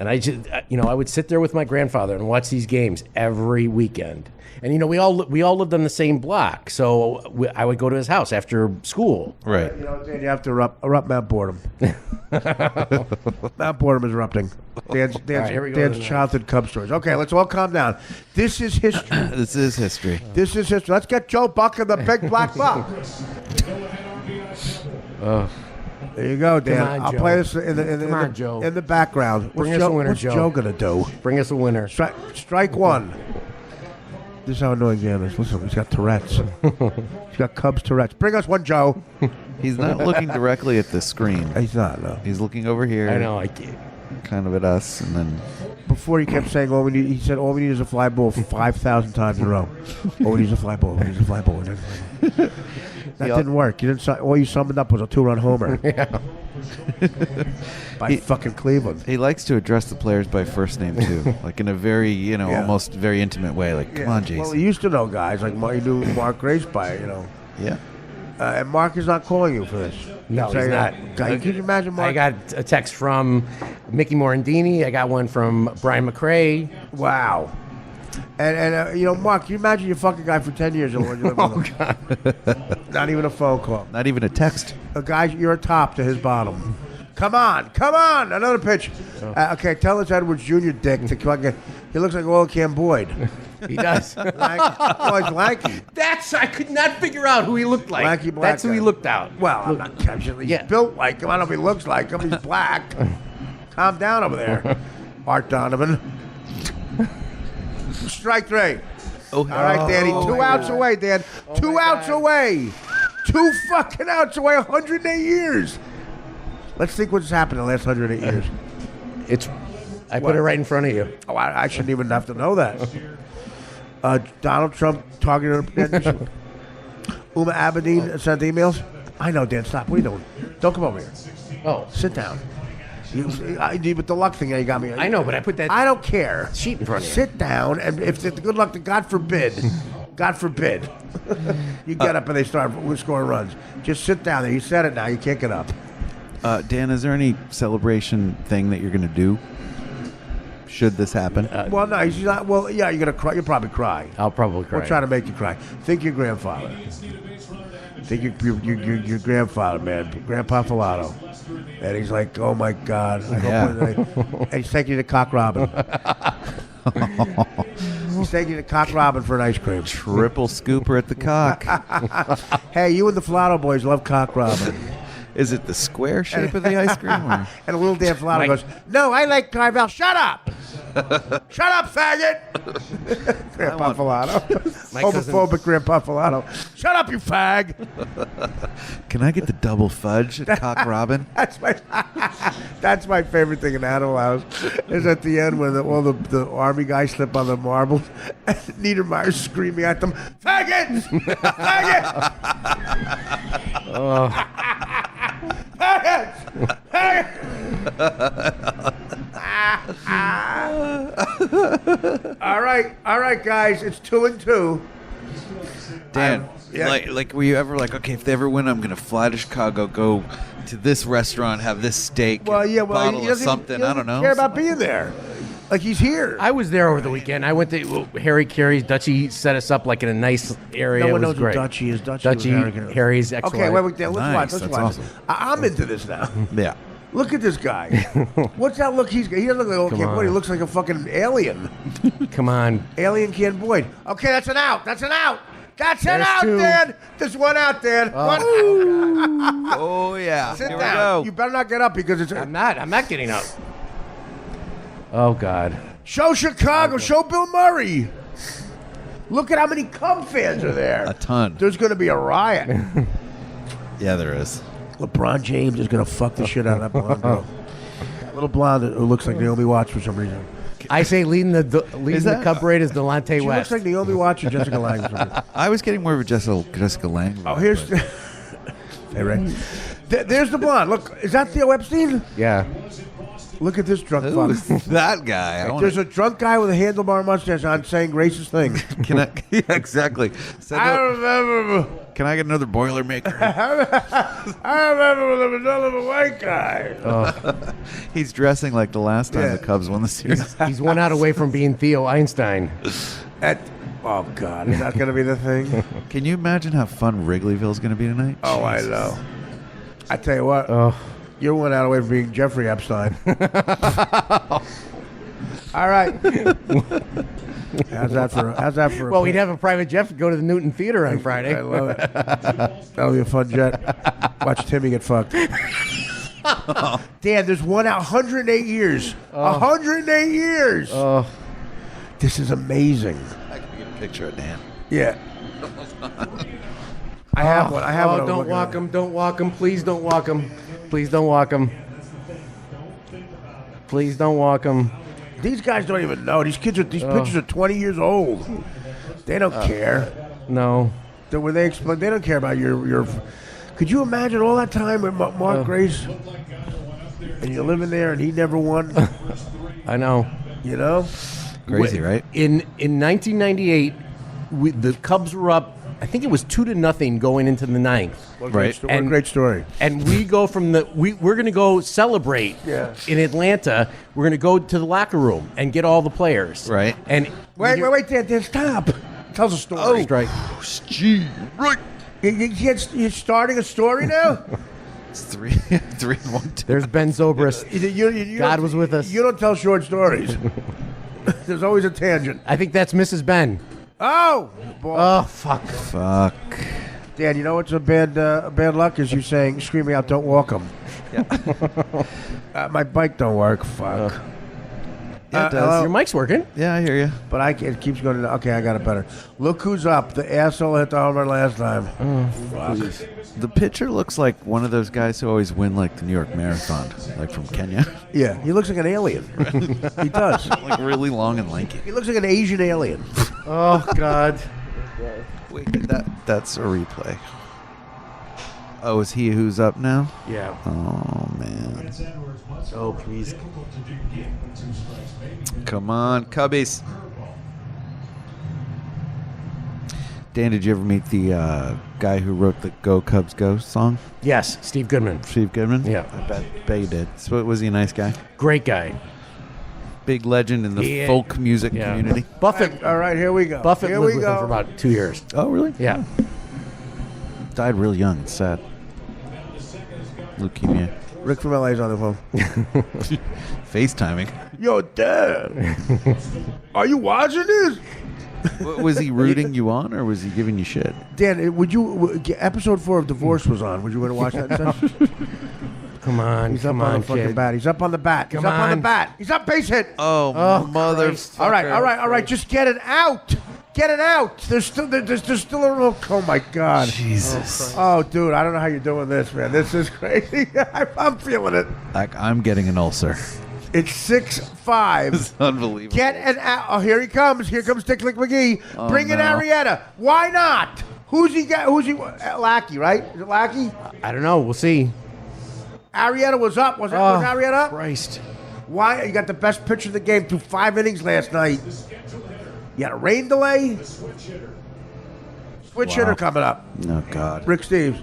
And I just, I would sit there with my grandfather and watch these games every weekend. And we all lived on the same block, so I would go to his house after school. Right. Dan, you have to erupt Mount Boredom. Mount Boredom is erupting. Dan's childhood Cub stories. Okay, let's all calm down. This is history. This is history. This is history. Let's get Joe Buck in the big black box. There you go, Dan. on, I'll Joe. play this in the Joe. in the background. Bring us a winner, what's Joe. Joe gonna do? Bring us a winner. Strike one. This is how annoying Dan is. Listen, he's got Tourette's. He's got Cubs Tourette's. Bring us one, Joe. He's not looking directly at the screen. He's not, no. He's looking over here. I know. I can't. Kind of at us, and then Before he kept saying, he said, all we need is a fly ball 5,000 times in a row. All we need is a fly ball. All we need is a fly ball. That didn't work. All you summoned up was a 2-run homer. Yeah. By fucking Cleveland. he likes to address the players by first name too, like in a very, almost very intimate way. Like, come on, Jason. Well, he used to know guys. Like, he knew Mark Grace by, Yeah. And Mark is not calling you for this. No, he's not. Can you imagine, Mark? I got a text from Mickey Morandini. I got one from Brian McRae. Wow. And Mark, can you imagine you fuck a guy for 10 years and you live with him? God. Not even a phone call. Not even a text. A guy, you're a top to his bottom. Come on, another pitch. Okay, tell this Edwards Jr. dick to fucking. He looks like Oil Can Boyd. He does. He's lanky. I could not figure out who he looked like. Lanky black That's who guy. he looked out. Well, I'm not catching. He's built like him. I don't know if he looks like him. He's black. Calm down over there, Art Donovan. Strike 3. Oh, All right, Danny. 2 outs away, Dan. 2 outs away. 2 fucking outs away. 108 years. Let's think what's happened in the last 108 years. I put it right in front of you. Oh, I shouldn't even have to know that. Donald Trump targeted Uma Abedin sent emails. I know, Dan. Stop. What are you doing? Don't come over here. Oh, Sit down. With the luck thing, you got me. I know, but I put that. I don't care. Sheet in front of you. Sit down, and if the good luck, God forbid, you get up and they start scoring runs. Just sit down there. You said it now. You can't get up. Dan, is there any celebration thing that you're going to do? Should this happen? Well, no, he's not. Well, yeah, you're gonna cry. You'll probably cry. I'll probably cry. We'll try to make you cry. Think your grandfather. Think your grandfather, man, Grandpa Filato. And he's like, oh my God. And he's taking you to Cock Robin. He's taking you to Cock Robin for an ice cream. Triple scooper at the Cock. Hey, you and the Filato boys love Cock Robin. Is it the square shape of the ice cream? Or? And a little Dan Filato goes, no, I like Carvel. Shut up. Shut up, faggot. Grandpa Filato. Homophobic Grandpa Filato. Shut up, you fag. Can I get the double fudge at Cock Robin? That's my favorite thing in Animal House is at the end when all the army guys slip on the marbles and Niedermeyer's screaming at them, faggots! Faggots! Faggots! All right, guys. It's 2-2. Dan, Yeah. like, were you ever like, okay, if they ever win, I'm gonna fly to Chicago, go to this restaurant, have this steak, Well, yeah, well, bottle he of doesn't something. even, I don't know. Care about being there? Like he's here. I was there over the weekend. I went to Harry Carey's. Dutchie set us up like in a nice area. No one it was knows great. what Dutchie is. Dutchie Harry's ex-wife. Okay, wait, let's Nice, watch. Let's that's watch. awesome. I'm into this now. Yeah. Look at this guy. What's that look? He doesn't look like old Come Ken on. Boyd. He looks like a fucking alien. Come on. Alien Ken Boyd. Okay, that's an out. That's an out. That's an There's out, two. Dan. There's one out, Dan. One. Oh yeah. Sit Here we down. go. You better not get up because it's. I'm not getting up. Oh God. Show Chicago. Show Bill Murray. Look at how many Cub fans are there. A ton. There's going to be a riot. Yeah, there is. LeBron James is going to fuck the shit out of that blonde girl. That little blonde who looks like Naomi Watts for some reason. I say leading the that- Cub parade is Delonte She West. looks like Naomi Watts or Jessica Lange. For some reason. I was getting more of a Jessica Lange. Oh, vibe, here's. but- Hey, Ray. There's the blonde. Look, is that Theo Epstein? Yeah. Look at this drunk Who fuck. is that guy? I There's wanna, a drunk guy with a handlebar mustache on saying racist things. can I? Yeah, exactly. Send I out- remember. can I get another Boilermaker? I remember when there was another white guy. He's dressing like the last time Yeah. the Cubs won the series. He's 1 out away from being Theo Einstein. Oh God, is that gonna be the thing? Can you imagine how fun Wrigleyville's going to be tonight? Oh, I know. I tell you what, you're 1 out away from being Jeffrey Epstein. All right. How's that for? Well, we'd have a private jet go to the Newton Theater on Friday. I love it. That'll be a fun jet. Watch Timmy get fucked. Dan, there's one out. 108 years. 108 years. This is amazing. I can get a picture of Dan. Yeah. I have one. I have one. I'm Don't looking walk at. him. Don't walk him. Please don't walk him. Please don't walk him. Please don't walk him. These guys don't even know. These pictures are 20 years old. They don't care. No. When they explain, they don't care about your. Could you imagine all that time with Mark Grace? And you're living there, and he never won. I know. You know. Crazy, right? In 1998, the Cubs were up. I think it was 2-0 going into the ninth. What Right. What a great story. And we go from we're going to go celebrate in Atlanta. We're going to go to the locker room and get all the players. Right. And Wait, Dan, stop. Tells a story. Strike. Gee, right. You're starting a story now? It's 3-1. There's Ben Zobrist. You God don't- was with us. You don't tell short stories. There's always a tangent. I think that's Mrs. Ben. Oh, boy. Oh, fuck. Fuck. Dan, you know what's a bad luck is you saying, screaming out, don't walk them. My bike don't work. Fuck. Yeah, it does. hello? Your mic's working. Yeah, I hear you. But it keeps going to, okay, I got it better. Look who's up. The asshole hit the home run last time. Fuck. The pitcher looks like one of those guys who always win like the New York Marathon, like from Kenya. Yeah, he looks like an alien. He does. Like really long and lanky. He looks like an Asian alien. Oh, God. Wait, that's a replay. Oh, is he who's up now? Yeah. Oh man. Oh, please. Come on, Cubbies. Dan, did you ever meet the guy who wrote the "Go Cubs Go" song? Yes, Steve Goodman. Steve Goodman? Yeah. I bet you did. So was he a nice guy? Great guy. Big legend in the Yeah. folk music Yeah. community. Buffett. All right, here we go. Buffett here lived we with him go. for about 2 years. Oh, really? Yeah. Died real young. It's sad. Leukemia. Rick from LA's on the phone. FaceTiming. Yo, Dad. Are you watching this? Was he rooting you on, or was he giving you shit? Dan, episode 4 of Divorce was on. Would you want to watch that instead? Come on. He's come up on on, the fucking kid. bat. He's up on the bat. He's Come up on the on. bat. He's up, base hit. Oh, mother! Christ. All right. Just get it out. Get it out. There's still a little. Oh my God. Jesus. Oh, dude, I don't know how you're doing this, man. This is crazy. I'm feeling it. Like I'm getting an ulcer. It's 6-5. It's unbelievable. Get it out. Oh, here he comes. Here comes Dick Lick McGee. Oh, Bring in no. Arrieta. Why not? Who's he got? Lackey, right? Is it Lackey? I don't know. We'll see. Arrieta was up. Was Arrieta up? Christ. Why? You got the best pitcher of the game through 5 innings last night. You got a rain delay. Switch hitter coming up. Oh God. Rick Steves.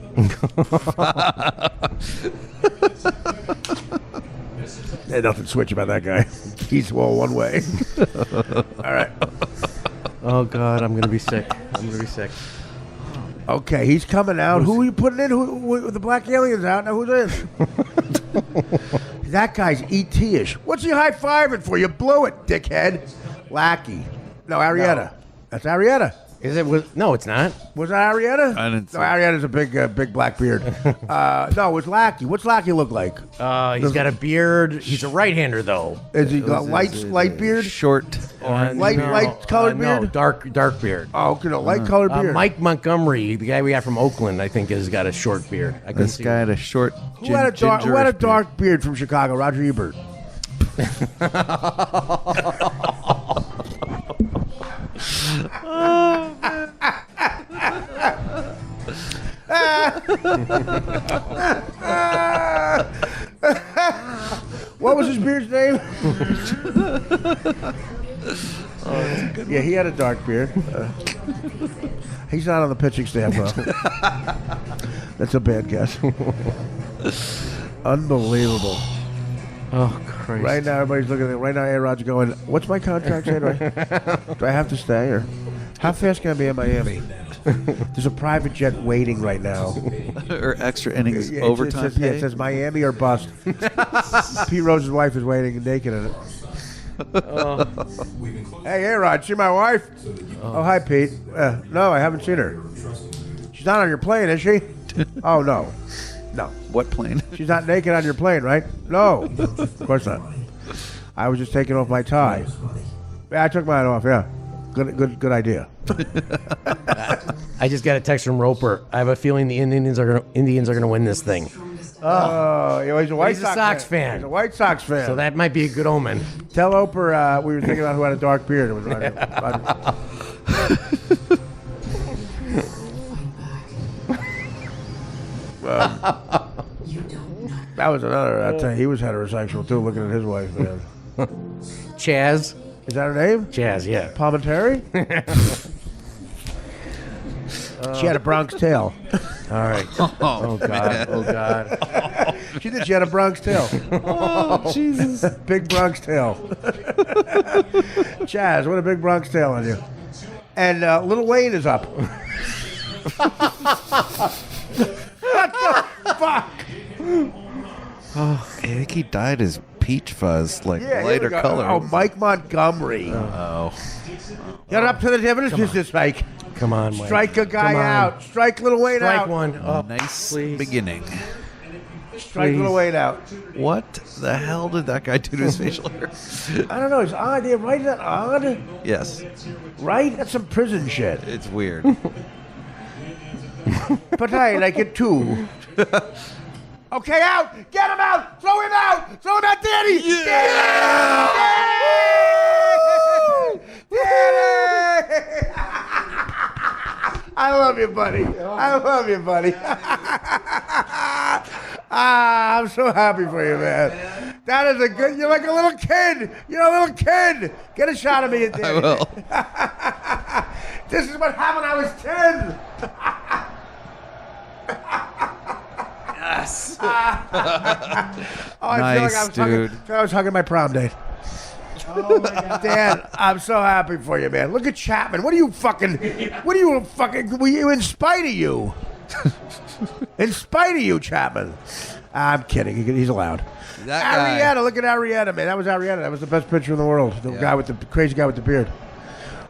There's nothing switch about that guy. He's one way. All right. Oh God, I'm gonna be sick. Okay, he's coming out. Who are you putting in? Who the black alien's out now? Who's in? That guy's ET-ish. What's he high-fiving for? You blew it, dickhead. Lackey. No, Arietta. No. That's Arietta. Is it? No, it's not. Was that Arietta? I didn't see No, Arietta's a big black beard. No, it was Lackey. What's Lackey look like? He's got a beard. He's a right-hander, though. Is he got light beard? Short. Light colored no, beard? dark beard. Oh, okay, no, light colored beard. Mike Montgomery, the guy we got from Oakland, I think, has got a short beard. This guy had a short. Who had a dark beard from Chicago? Roger Ebert. What was his beard's name? Yeah, he had a dark beard. He's not on the pitching staff, though. That's a bad guess. Unbelievable. Oh, Christ. Right now, everybody's looking at it. Right now, A-Rod's going, what's my contract say? Do I have to stay? Or how fast can I be in Miami? There's a private jet waiting right now. Or extra innings Yeah, overtime it pay. says Miami or bust. Pete Rose's wife is waiting naked in it. Hey, A-Rod, see my wife? Oh, hi, Pete. No, I haven't seen her. She's not on your plane, is she? Oh, no. No. What plane? She's not naked on your plane, right? No. Of course not. I was just taking off my tie. Yeah, I took mine off, yeah. Good idea. I just got a text from Roper. I have a feeling the Indians are gonna win this thing. Oh, he's a White He's a Sox fan. He's a White Sox fan. So that might be a good omen. Tell Oprah we were thinking about who had a dark beard. It was Roger. That was another. I'll tell you, he was heterosexual too. Looking at his wife, man. Chaz. Is that her name? Chaz, yeah. Palmentary? She had a Bronx tail. All right. Oh God. Man. Oh God. She did. She had a Bronx tail. Oh, Jesus. Big Bronx tail. Chaz, what a big Bronx tail on you. And Lil Wayne is up. What the fuck? Oh, I think he dyed his peach fuzz Yeah, lighter color. Oh, Mike Montgomery. Oh. Get up to the dividends business, Mike. Come on, Mike. Strike a guy Come on. out. Strike Lil Wayne Strike out. one. Oh, Nice please. beginning. Strike Please. Lil Wayne out. What the hell did that guy do to his facial hair? I don't know. It's odd. Yeah, right? Is that odd? Yes, Right? That's some prison shit. it's weird. But I like it too. Okay, out! Get him out! Throw him out! Throw him out, Danny! Yeah! Danny! I love you, buddy. I love you, buddy. I'm so happy for you, man. That is a good. You're like a little kid. You're a little kid. Get a shot of me at I will. This is what happened. I was 10. Yes. Oh, I Nice, feel dude. I was hugging my prom date. Oh my God. Dan, I'm so happy for you, man. Look at Chapman. What are you fucking in spite of you? In spite of you, Chapman. I'm kidding. He's allowed. That guy. Arietta, look at Arietta, man. That was Arietta. That was the best picture in the world. The guy with the crazy guy with the beard.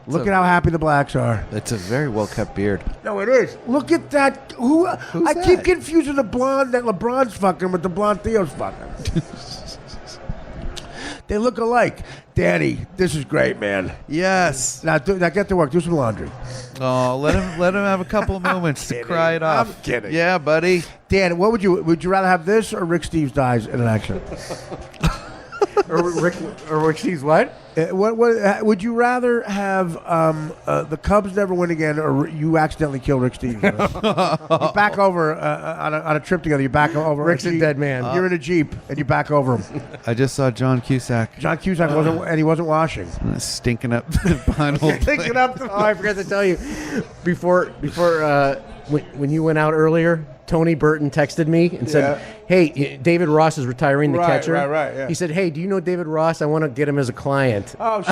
Look at how happy the blacks are. It's a very well kept beard. No, it is. Look at that. I keep that? confusing the blonde that LeBron's fucking with the blonde Theo's fucking. They look alike. Danny, this is great, man. Yes. Now get to work. Do some laundry. Oh, let him have a couple of moments to cry it off. I'm kidding. Yeah, buddy. Dan, what would you rather have this or Rick Steves dies in an accident? or Rick Steves what? What would you rather have the Cubs never win again, or you accidentally kill Rick Steves? You back over on a trip together. You back over. Rick's a dead man. You're in a Jeep and you back over him. I just saw John Cusack. John Cusack wasn't, and he wasn't washing. Stinking up behind old Stinking up. Oh, I forgot to tell you. Before when you went out earlier, Tony Burton texted me and said, "Hey, David Ross is retiring, the catcher." Right. Yeah. He said, "Hey, do you know David Ross? I want to get him as a client." Oh,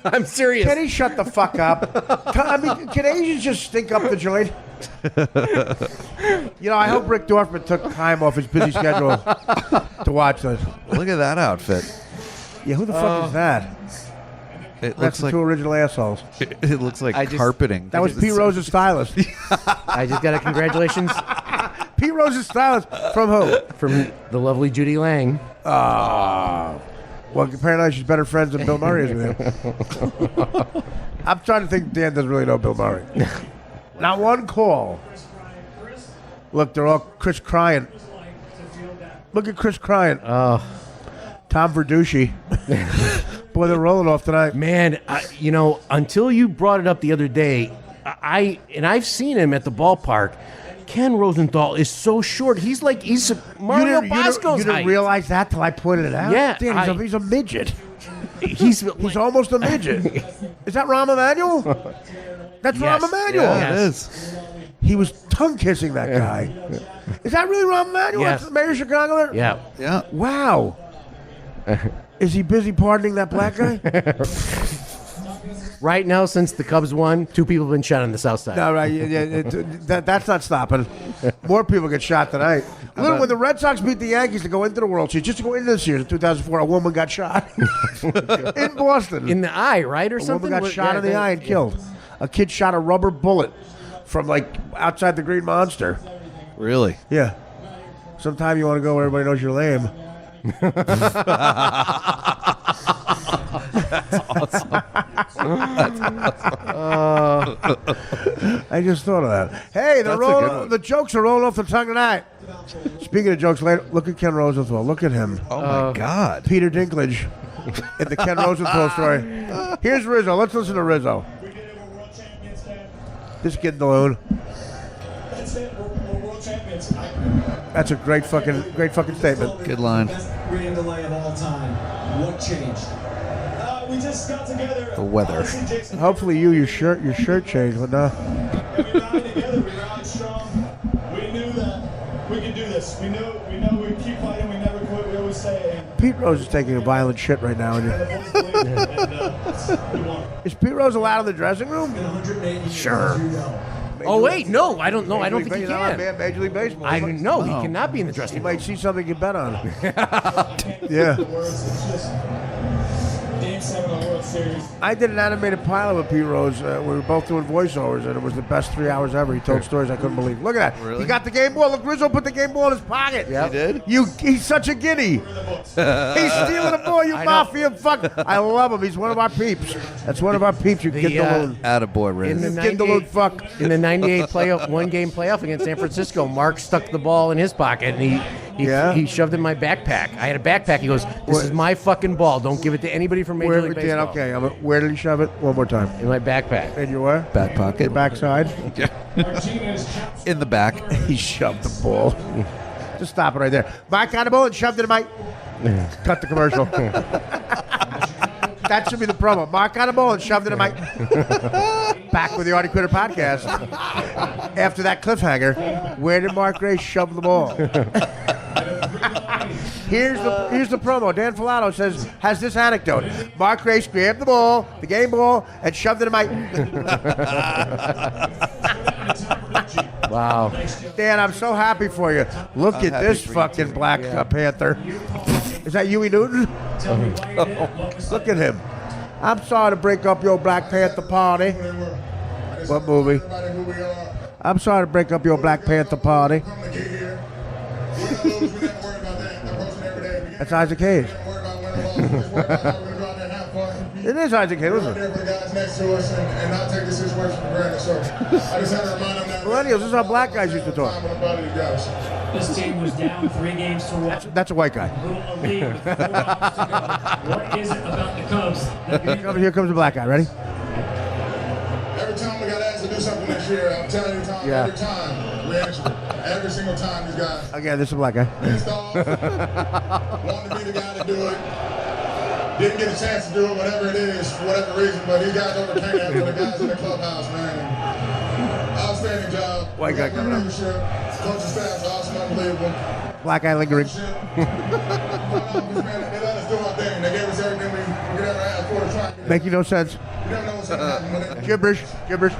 I'm serious. Can he shut the fuck up? I mean, can Asians just stink up the joint? I hope Rick Dorfman took time off his busy schedule to watch this. Look at that outfit. Yeah, who the fuck is that? It That's looks the like two original assholes. it looks like carpeting. That was Pete Rose's stylist. I just got a congratulations Pete Rose's stylist from who? from the lovely Judy Lang. Well, apparently she's better friends than Bill Murray is with him. I'm trying to think Dan doesn't really know Bill Murray. Not one call. Look, they're all Chris crying. Look at Chris crying. Oh. Tom Verducci. Boy, they're rolling off tonight. Man, until you brought it up the other day, I've seen him at the ballpark. Ken Rosenthal is so short. He's Mario Bosco's You didn't height. realize that till I pointed it out? Yeah, Dan, he's a midget. He's almost a midget. Is that Rahm Emanuel? That's Yes. Rahm Emanuel. Yeah, it is. He was tongue kissing that guy. Is that really Rahm Emanuel? Yes. That's Mayor of Chicago there? Yeah. Yeah. Wow. Is he busy pardoning that black guy? Right now, since the Cubs won, 2 people have been shot on the south side. No, right. That's not stopping. More people get shot tonight. Look, when the Red Sox beat the Yankees to go into the World Series, just to go into this year, in 2004, a woman got shot in Boston. In the eye, right, or a something? woman got shot in the eye and killed. A kid shot a rubber bullet from outside the Green Monster. Really? Yeah. Sometime you want to go where everybody knows you're lame. I just thought of that. Hey, the jokes are rolling off the tongue tonight. Speaking of jokes, later, look at Ken Rosenthal. Look at him. Oh my God. Peter Dinklage in the Ken Rosenthal story. Here's Rizzo. Let's listen to Rizzo. This kid alone. That's it. We're world champions. That's a great fucking statement. Good line. Best rain delay of all time. What changed? We just got together. The weather. Honestly, Jason, Hopefully your shirt changed, but no. we rallied together. We rallied strong. We knew that we could do this. We know we'd keep fighting. We never quit. We always say. Pete Rose is taking a violent shit right now. Is Pete Rose allowed in the dressing room? Sure. Oh, wait, no, I don't know. I don't think he He's not can. Major League Baseball. I know he cannot be in the dressing You room. might see something you bet on. Yeah. Game 7 of the World Series. I did an animated pilot with Pete Rose. We were both doing voiceovers, and it was the best 3 hours ever. He told stories I couldn't believe. Look at that. Really? He got the game ball. Look, Rizzo put the game ball in his pocket. He did? He's such a guinea. He's stealing the ball, you mafia fuck. I love him. He's one of our peeps. That's one of our peeps, you Gindaloon. Attaboy, Riz. In the Gindaloon fuck. In the 98 playoff, one-game playoff against San Francisco, Mark stuck the ball in his pocket, and he shoved it in my backpack. I had a backpack. He goes, "This is my fucking ball. Don't give it to anybody from Major League Baseball." Okay, where did he shove it? One more time. In my backpack. In your where? Back pocket. Your backside? In the back. He shoved the ball. Just stop it right there. Mark got the ball and shoved it in my... Cut the commercial. That should be the promo. Mark got the ball and shoved it in my... Back with the Artie Quitter podcast. After that cliffhanger, where did Mark Gray shove the ball? Here's the promo. Dan Filato has this anecdote. Mark Grace grabbed the ball, the game ball, and shoved it in my... Wow. Dan, I'm so happy for you. Look at this fucking Black Panther. Is that Huey Newton? Look at him. I'm sorry to break up your Black Panther party. What movie? I'm sorry to break up your Black Panther party. That's Isaac Hayes. It is Isaac Hayes, isn't it? guys next to us and not take this situation for granted. So I just had to remind them that. Millennials, this is how black guys used to talk. This team was down 3 games to 1. That's a white guy. A lead with 4 hours to go. What is it about the Cubs? Here comes a black guy. Ready? Every time we got asked to do something this year, I'm telling you, Tom, every time we answer it. Every single time these guys. Again, this is a black guy. Pissed off, wanted to be the guy to do it. Didn't get a chance to do it, whatever it is, for whatever reason, but these guys overcame that for the guys in the clubhouse, man. Outstanding job. White guy coming up. Coaching staff's awesome, unbelievable. Black guy lingering. They let us do our thing. They gave us everything we could ever ask for to try and get it. Making no sense. You never know what's going to happen with it. Gibberish. Gibberish.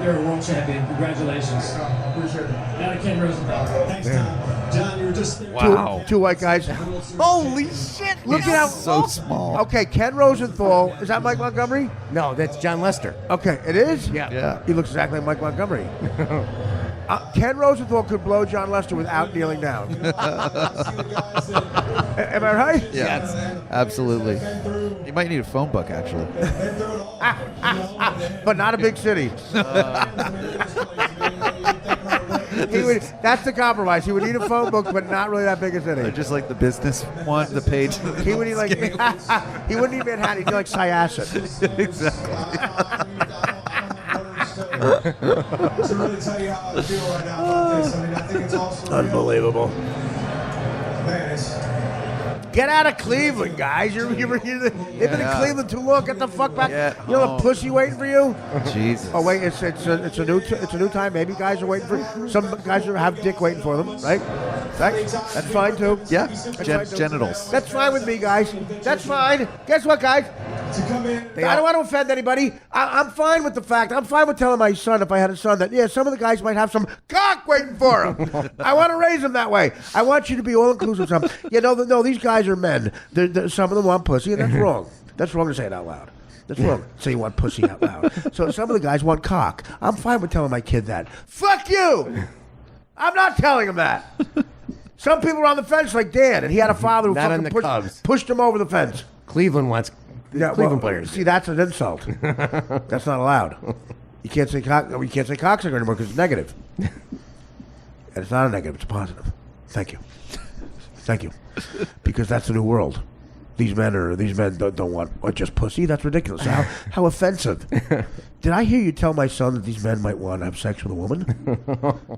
You're a world champion. Congratulations. I appreciate it. Now to Ken Rosenthal. Thanks, Tom. John, you were just there. Wow. Two white guys. Holy shit. Look at how so small. Okay, Ken Rosenthal. Is that Mike Montgomery? No, that's John Lester. Okay, it is? Yeah. He looks exactly like Mike Montgomery. Ken Rosenthal could blow John Lester without kneeling down. Am I right? Yes, absolutely. You might need a phone book, actually. But not a big city. That's the compromise. He would need a phone book, but not really that big a city. Just like the business one, the page. He would need he wouldn't need Manhattan. He'd need like Syosset. Exactly. To really tell you how I feel right now about this. I mean, I think it's also Unbelievable. Man, it's Get out of Cleveland, guys. They've been in Cleveland too long. Get the fuck back. You know the pussy waiting for you. Jesus. Oh wait, it's a new time. Maybe guys are waiting for some guys have dick waiting for them, right? That's fine too. Yeah. Fine too. Genitals. That's fine with me, guys. That's fine. Guess what, guys? I don't want to offend anybody. I'm fine with the fact. I'm fine with telling my son, if I had a son, that some of the guys might have some cock waiting for him. I want to raise them that way. I want you to be all inclusive. No, these guys are men. Some of them want pussy, and that's wrong. That's wrong to say it out loud. That's wrong. Say you want pussy out loud. So some of the guys want cock. I'm fine with telling my kid that. Fuck you. I'm not telling him that. Some people are on the fence like Dan, and he had a father who Not on fucking the Cubs. pushed him over the fence. Cleveland wants Cleveland players. See, that's an insult. That's not allowed. You can't say you can't say cocksucker anymore because it's negative. And it's not a negative; it's a positive. Thank you, thank you, because that's the new world. These men don't want just pussy. That's ridiculous. How offensive! Did I hear you tell my son that these men might want to have sex with a woman?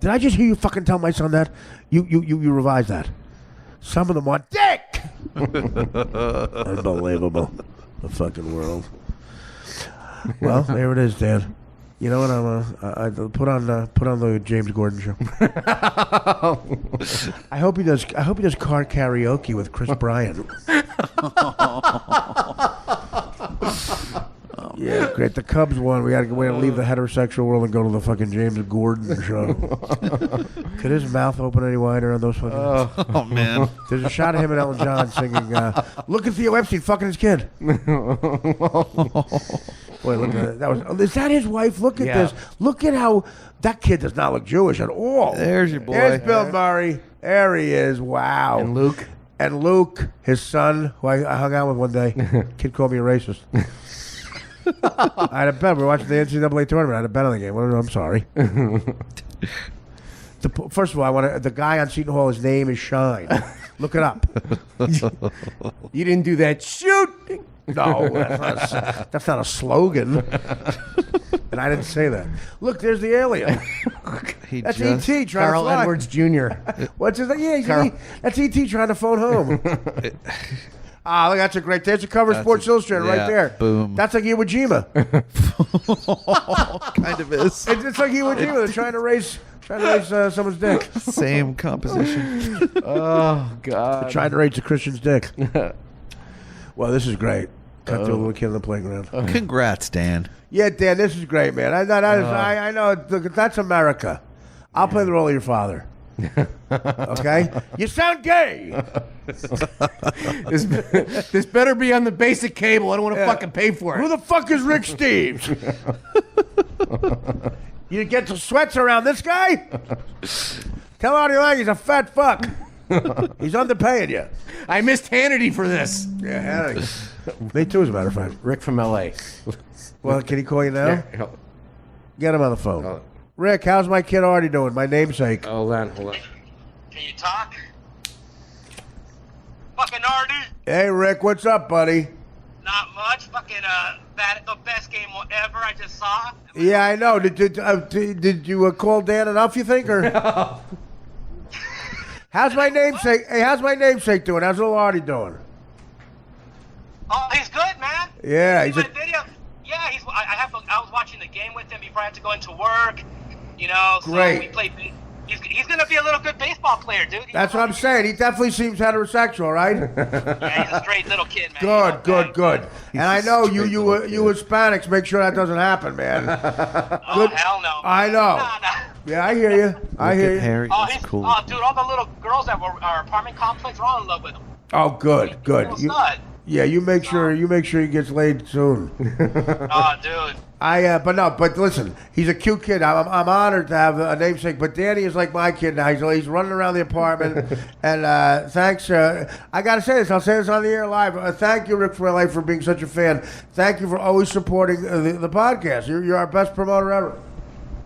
Did I just hear you fucking tell my son that? You revised that. Some of them want dick. Unbelievable. The fucking world. Well, there it is, Dan. You know what? I put on the James Gordon show. I hope he does car karaoke with Chris Bryant. Yeah, great. The Cubs won. We got to leave the heterosexual world and go to the fucking James Gordon show. Could his mouth open any wider on those fucking? Oh man! There's a shot of him and Ellen John singing. Look at Theo Epstein fucking his kid. Boy, look at that. Is that his wife? Look at this. Look at how that kid does not look Jewish at all. There's your boy. There's Bill Murray. There he is. Wow. And Luke, his son, who I hung out with one day. Kid called me a racist. I had a bet. We were watching the NCAA tournament. I had a bet on the game. I'm sorry. First of all, the guy on Seton Hall. His name is Shine. Look it up. You didn't do that. Shoot. No, that's not a slogan. And I didn't say that. Look, there's the alien. That's E.T. trying Carl to fly. Edwards Jr. What's his name? Yeah, that's E.T. trying to phone home. Look, that's a great. There's a cover of Sports Illustrated right there. Boom. That's like Iwo Jima. Kind of is. It's like Iwo Jima. They're trying to raise someone's dick. Same composition. Oh God. They're trying to raise a Christian's dick. Well, this is great. Cut to a little kid on the playground. Congrats, Dan. Yeah, Dan, this is great, man. I know. That's America. I'll play the role of your father. Okay? You sound gay. This better be on the basic cable. I don't want to fucking pay for it. Who the fuck is Rick Steves? You get the sweats around this guy? Tell Artie Lang he's a fat fuck. He's underpaying you. I missed Hannity for this. Yeah, Hannity. Me too, as a matter of fact. Rick from L.A. Well, can he call you now? Yeah. Get him on the phone. Rick, how's my kid Artie doing? My namesake. Hold on. Can you talk? Fucking Artie. Hey, Rick, what's up, buddy? Not much. Fucking the best game ever I just saw. Yeah, I know. Did you call Dan enough, you think? Or how's my namesake? Hey, how's my namesake doing? How's little Artie doing? Oh, he's good, man. Yeah, he's my video. Yeah, I was watching the game with him before I had to go into work. You know, so Great. we played. He's gonna be a little good baseball player, dude. That's what I'm saying. He definitely seems heterosexual, right? Yeah, he's a straight little kid, man. Good. And I know you Hispanics make sure that doesn't happen, man. Oh, hell no. I know. Yeah, I hear you. I hear you. Harry, Oh, that's cool. Oh, dude, all the little girls that were our apartment complex were all in love with him. Oh, good. Yeah, you make sure he gets laid soon. Oh, dude. But listen, he's a cute kid. I'm honored to have a namesake. But Danny is like my kid now. He's running around the apartment. And thanks. I gotta say this. I'll say this on the air live. Thank you, Rick from LA, for being such a fan. Thank you for always supporting the podcast. You're our best promoter ever.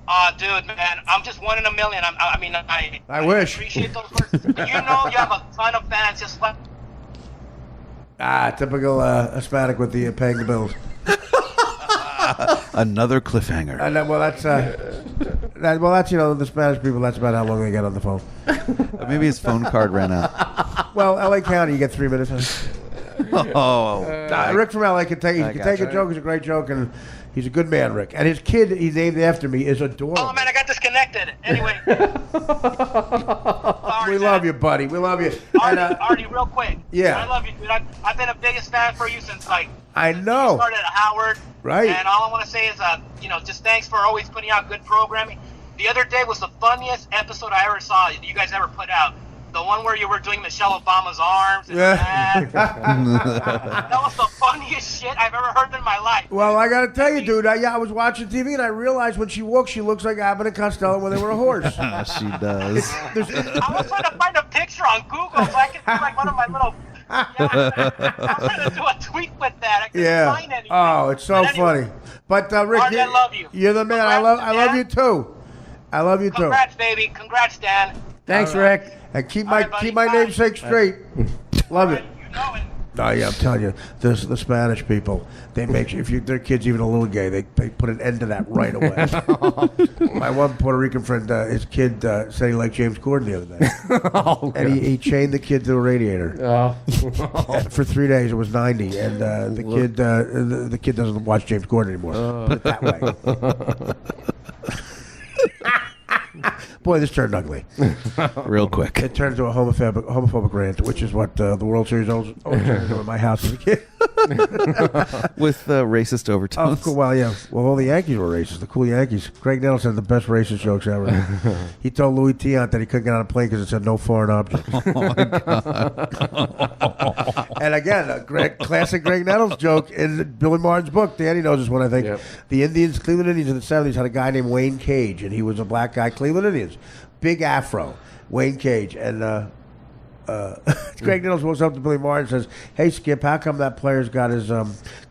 Oh, dude, man, I'm just one in a million. I wish. Appreciate those words. You know, you have a ton of fans just like. Typical Hispanic with the paying the bills. Another cliffhanger. That's the Spanish people. That's about how long they get on the phone. Maybe his phone card ran out. Well, LA County, you get 3 minutes. Rick from LA can take a joke. He's a great joke, and he's a good man, Rick. And his kid, he's named after me, is adorable. Oh man, I got disconnected. Anyway. We love you, buddy. We love you. Artie, real quick. Yeah. I love you, dude. I've been a biggest fan for you since I know. You started at Howard. Right. And all I want to say is, just thanks for always putting out good programming. The other day was the funniest episode I ever saw you guys ever put out. The one where you were doing Michelle Obama's arms. And that was the funniest shit I've ever heard in my life. Well, I got to tell you, dude, I was watching TV and I realized when she walks, she looks like Abbott and Costello when they were a horse. She does. I was trying to find a picture on Google so I could do like one of my little... I was trying to do a tweet with that. I couldn't find anything. Oh, it's so funny. But Rick, Artie, I love you. You're the man. I love you too. I love you too. Congrats, baby. Congrats, Dan. Thanks, Rick. And keep my namesake straight. Love it. You know it. Oh yeah, I'm telling you, the Spanish people, they make sure if their kid's even a little gay, they put an end to that right away. My one Puerto Rican friend, his kid said he liked James Corden the other day, and he chained the kid to a radiator. For 3 days. It was 90, and the kid doesn't watch James Corden anymore. Put it that way. Boy, this turned ugly. Real quick. It turned into a homophobic rant, which is what the World Series always turned into in my house as a kid. With racist overtones. Oh, cool. Well, yeah. Well, all the Yankees were racist. The cool Yankees. Greg Nettles had the best racist jokes ever. He told Louis Tiant that he couldn't get on a plane because it said no foreign objects. Oh, my God. And again, a classic Greg Nettles joke in Billy Martin's book. Danny knows this one, I think. Yep. The Cleveland Indians in the 70s had a guy named Wayne Cage, and he was a black guy, Cleveland Indians. Big afro, Wayne Cage. And Greg Nettles walks up to Billy Martin and says, "Hey, Skip, how come that player's got his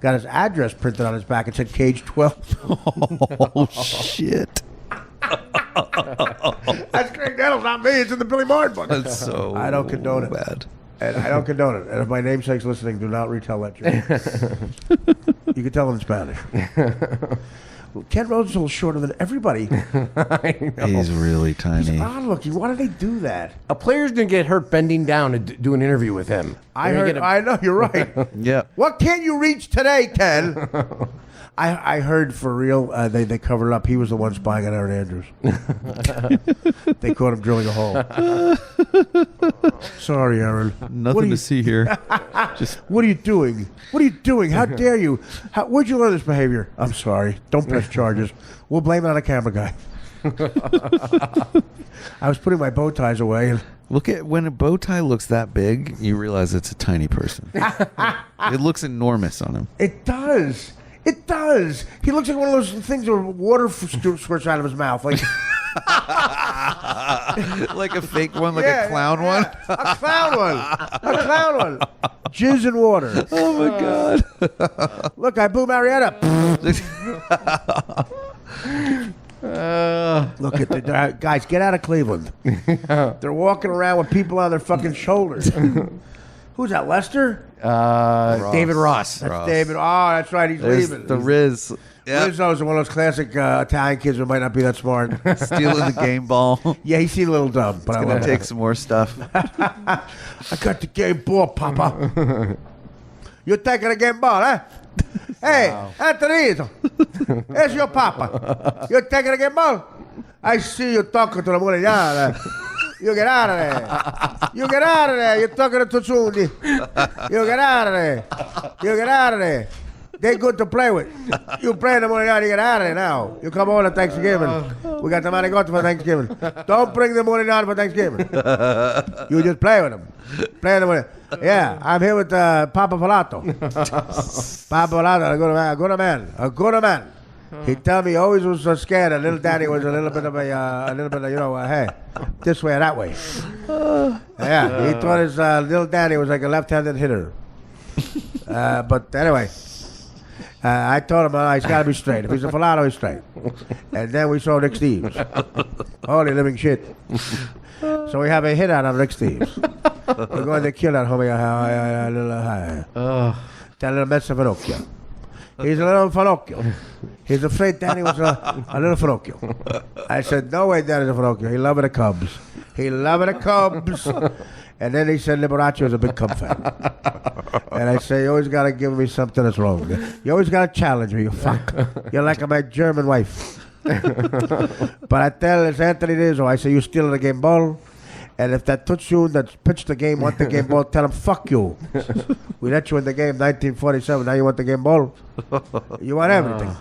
address printed on his back? It said Cage 12." Oh, shit. That's Greg Nettles, not me. It's in the Billy Martin book. That's so I don't condone it. Bad. And I don't condone it. And if my namesake's listening, do not retell that joke. You can tell in Spanish. Ken Rosenthal's shorter than everybody. I know. He's really tiny. He's odd looking. Why did they do that? A player's going to get hurt bending down to do an interview with him. I know, you're right. Yeah. What can't you reach today, Ken? I heard for real, they covered it up. He was the one spying on Aaron Andrews. They caught him drilling a hole. Sorry, Aaron. Nothing to see here. Just What are you doing? What are you doing? How dare you? Where'd you learn this behavior? I'm sorry. Don't press charges. We'll blame it on a camera guy. I was putting my bow ties away. And look at when a bow tie looks that big, you realize it's a tiny person. It looks enormous on him. It does. It does. He looks like one of those things where water squirts out of his mouth. Like Like a fake one, like a clown one? A clown one. A clown one. Jizz and water. Oh, my God. Look, I blew Marietta. Look at the guys. Get out of Cleveland. They're walking around with people on their fucking shoulders. Who's that? Lester? David Ross. That's David. Oh, that's right. He's leaving. The Riz. Yeah. Rizzo's one of those classic Italian kids who might not be that smart. Stealing the game ball. Yeah, he seemed a little dumb, but I Gonna love take it. some more stuff. I got the game ball, Papa. You're taking the game ball, huh? Hey, Anthony, here's your Papa. You're taking the game ball? I see you talking to the Murigliana. You get out of there. You get out of there. You're talking to Tuzzundi. You get out of there. You get out of there. They're good to play with. You play the Murigliana, you get out of there now. You come over to Thanksgiving. We got the Manigot for Thanksgiving. Don't bring the Murigliana for Thanksgiving. You just play with them. Play the Murigliana. Yeah, I'm here with Papa Palato. Papa Palato, a good man. He told me he always was so scared. Little Danny was a little bit of hey, this way or that way. Yeah, he thought his little Danny was like a left-handed hitter. But anyway, I told him he's got to be straight. If he's a Palato, he's straight. And then we saw Rick Steves. Holy living shit. So we have a hit out of Rick Steves. We're going to kill that homie. That little mess of Finocchio. He's a little Finocchio. He's afraid Danny was a little Finocchio. I said, no way Danny's a Finocchio. He loved the Cubs. And then he said Liberace was a big Cub fan. And I say, you always got to give me something that's wrong. You always got to challenge me, you fuck. You're like my German wife. But I tell Anthony Rizzo, I say, you stealing the game ball. And if that Tutsun that pitched the game want the game ball, tell him, fuck you. We let you in the game 1947, now you want the game ball? You want everything.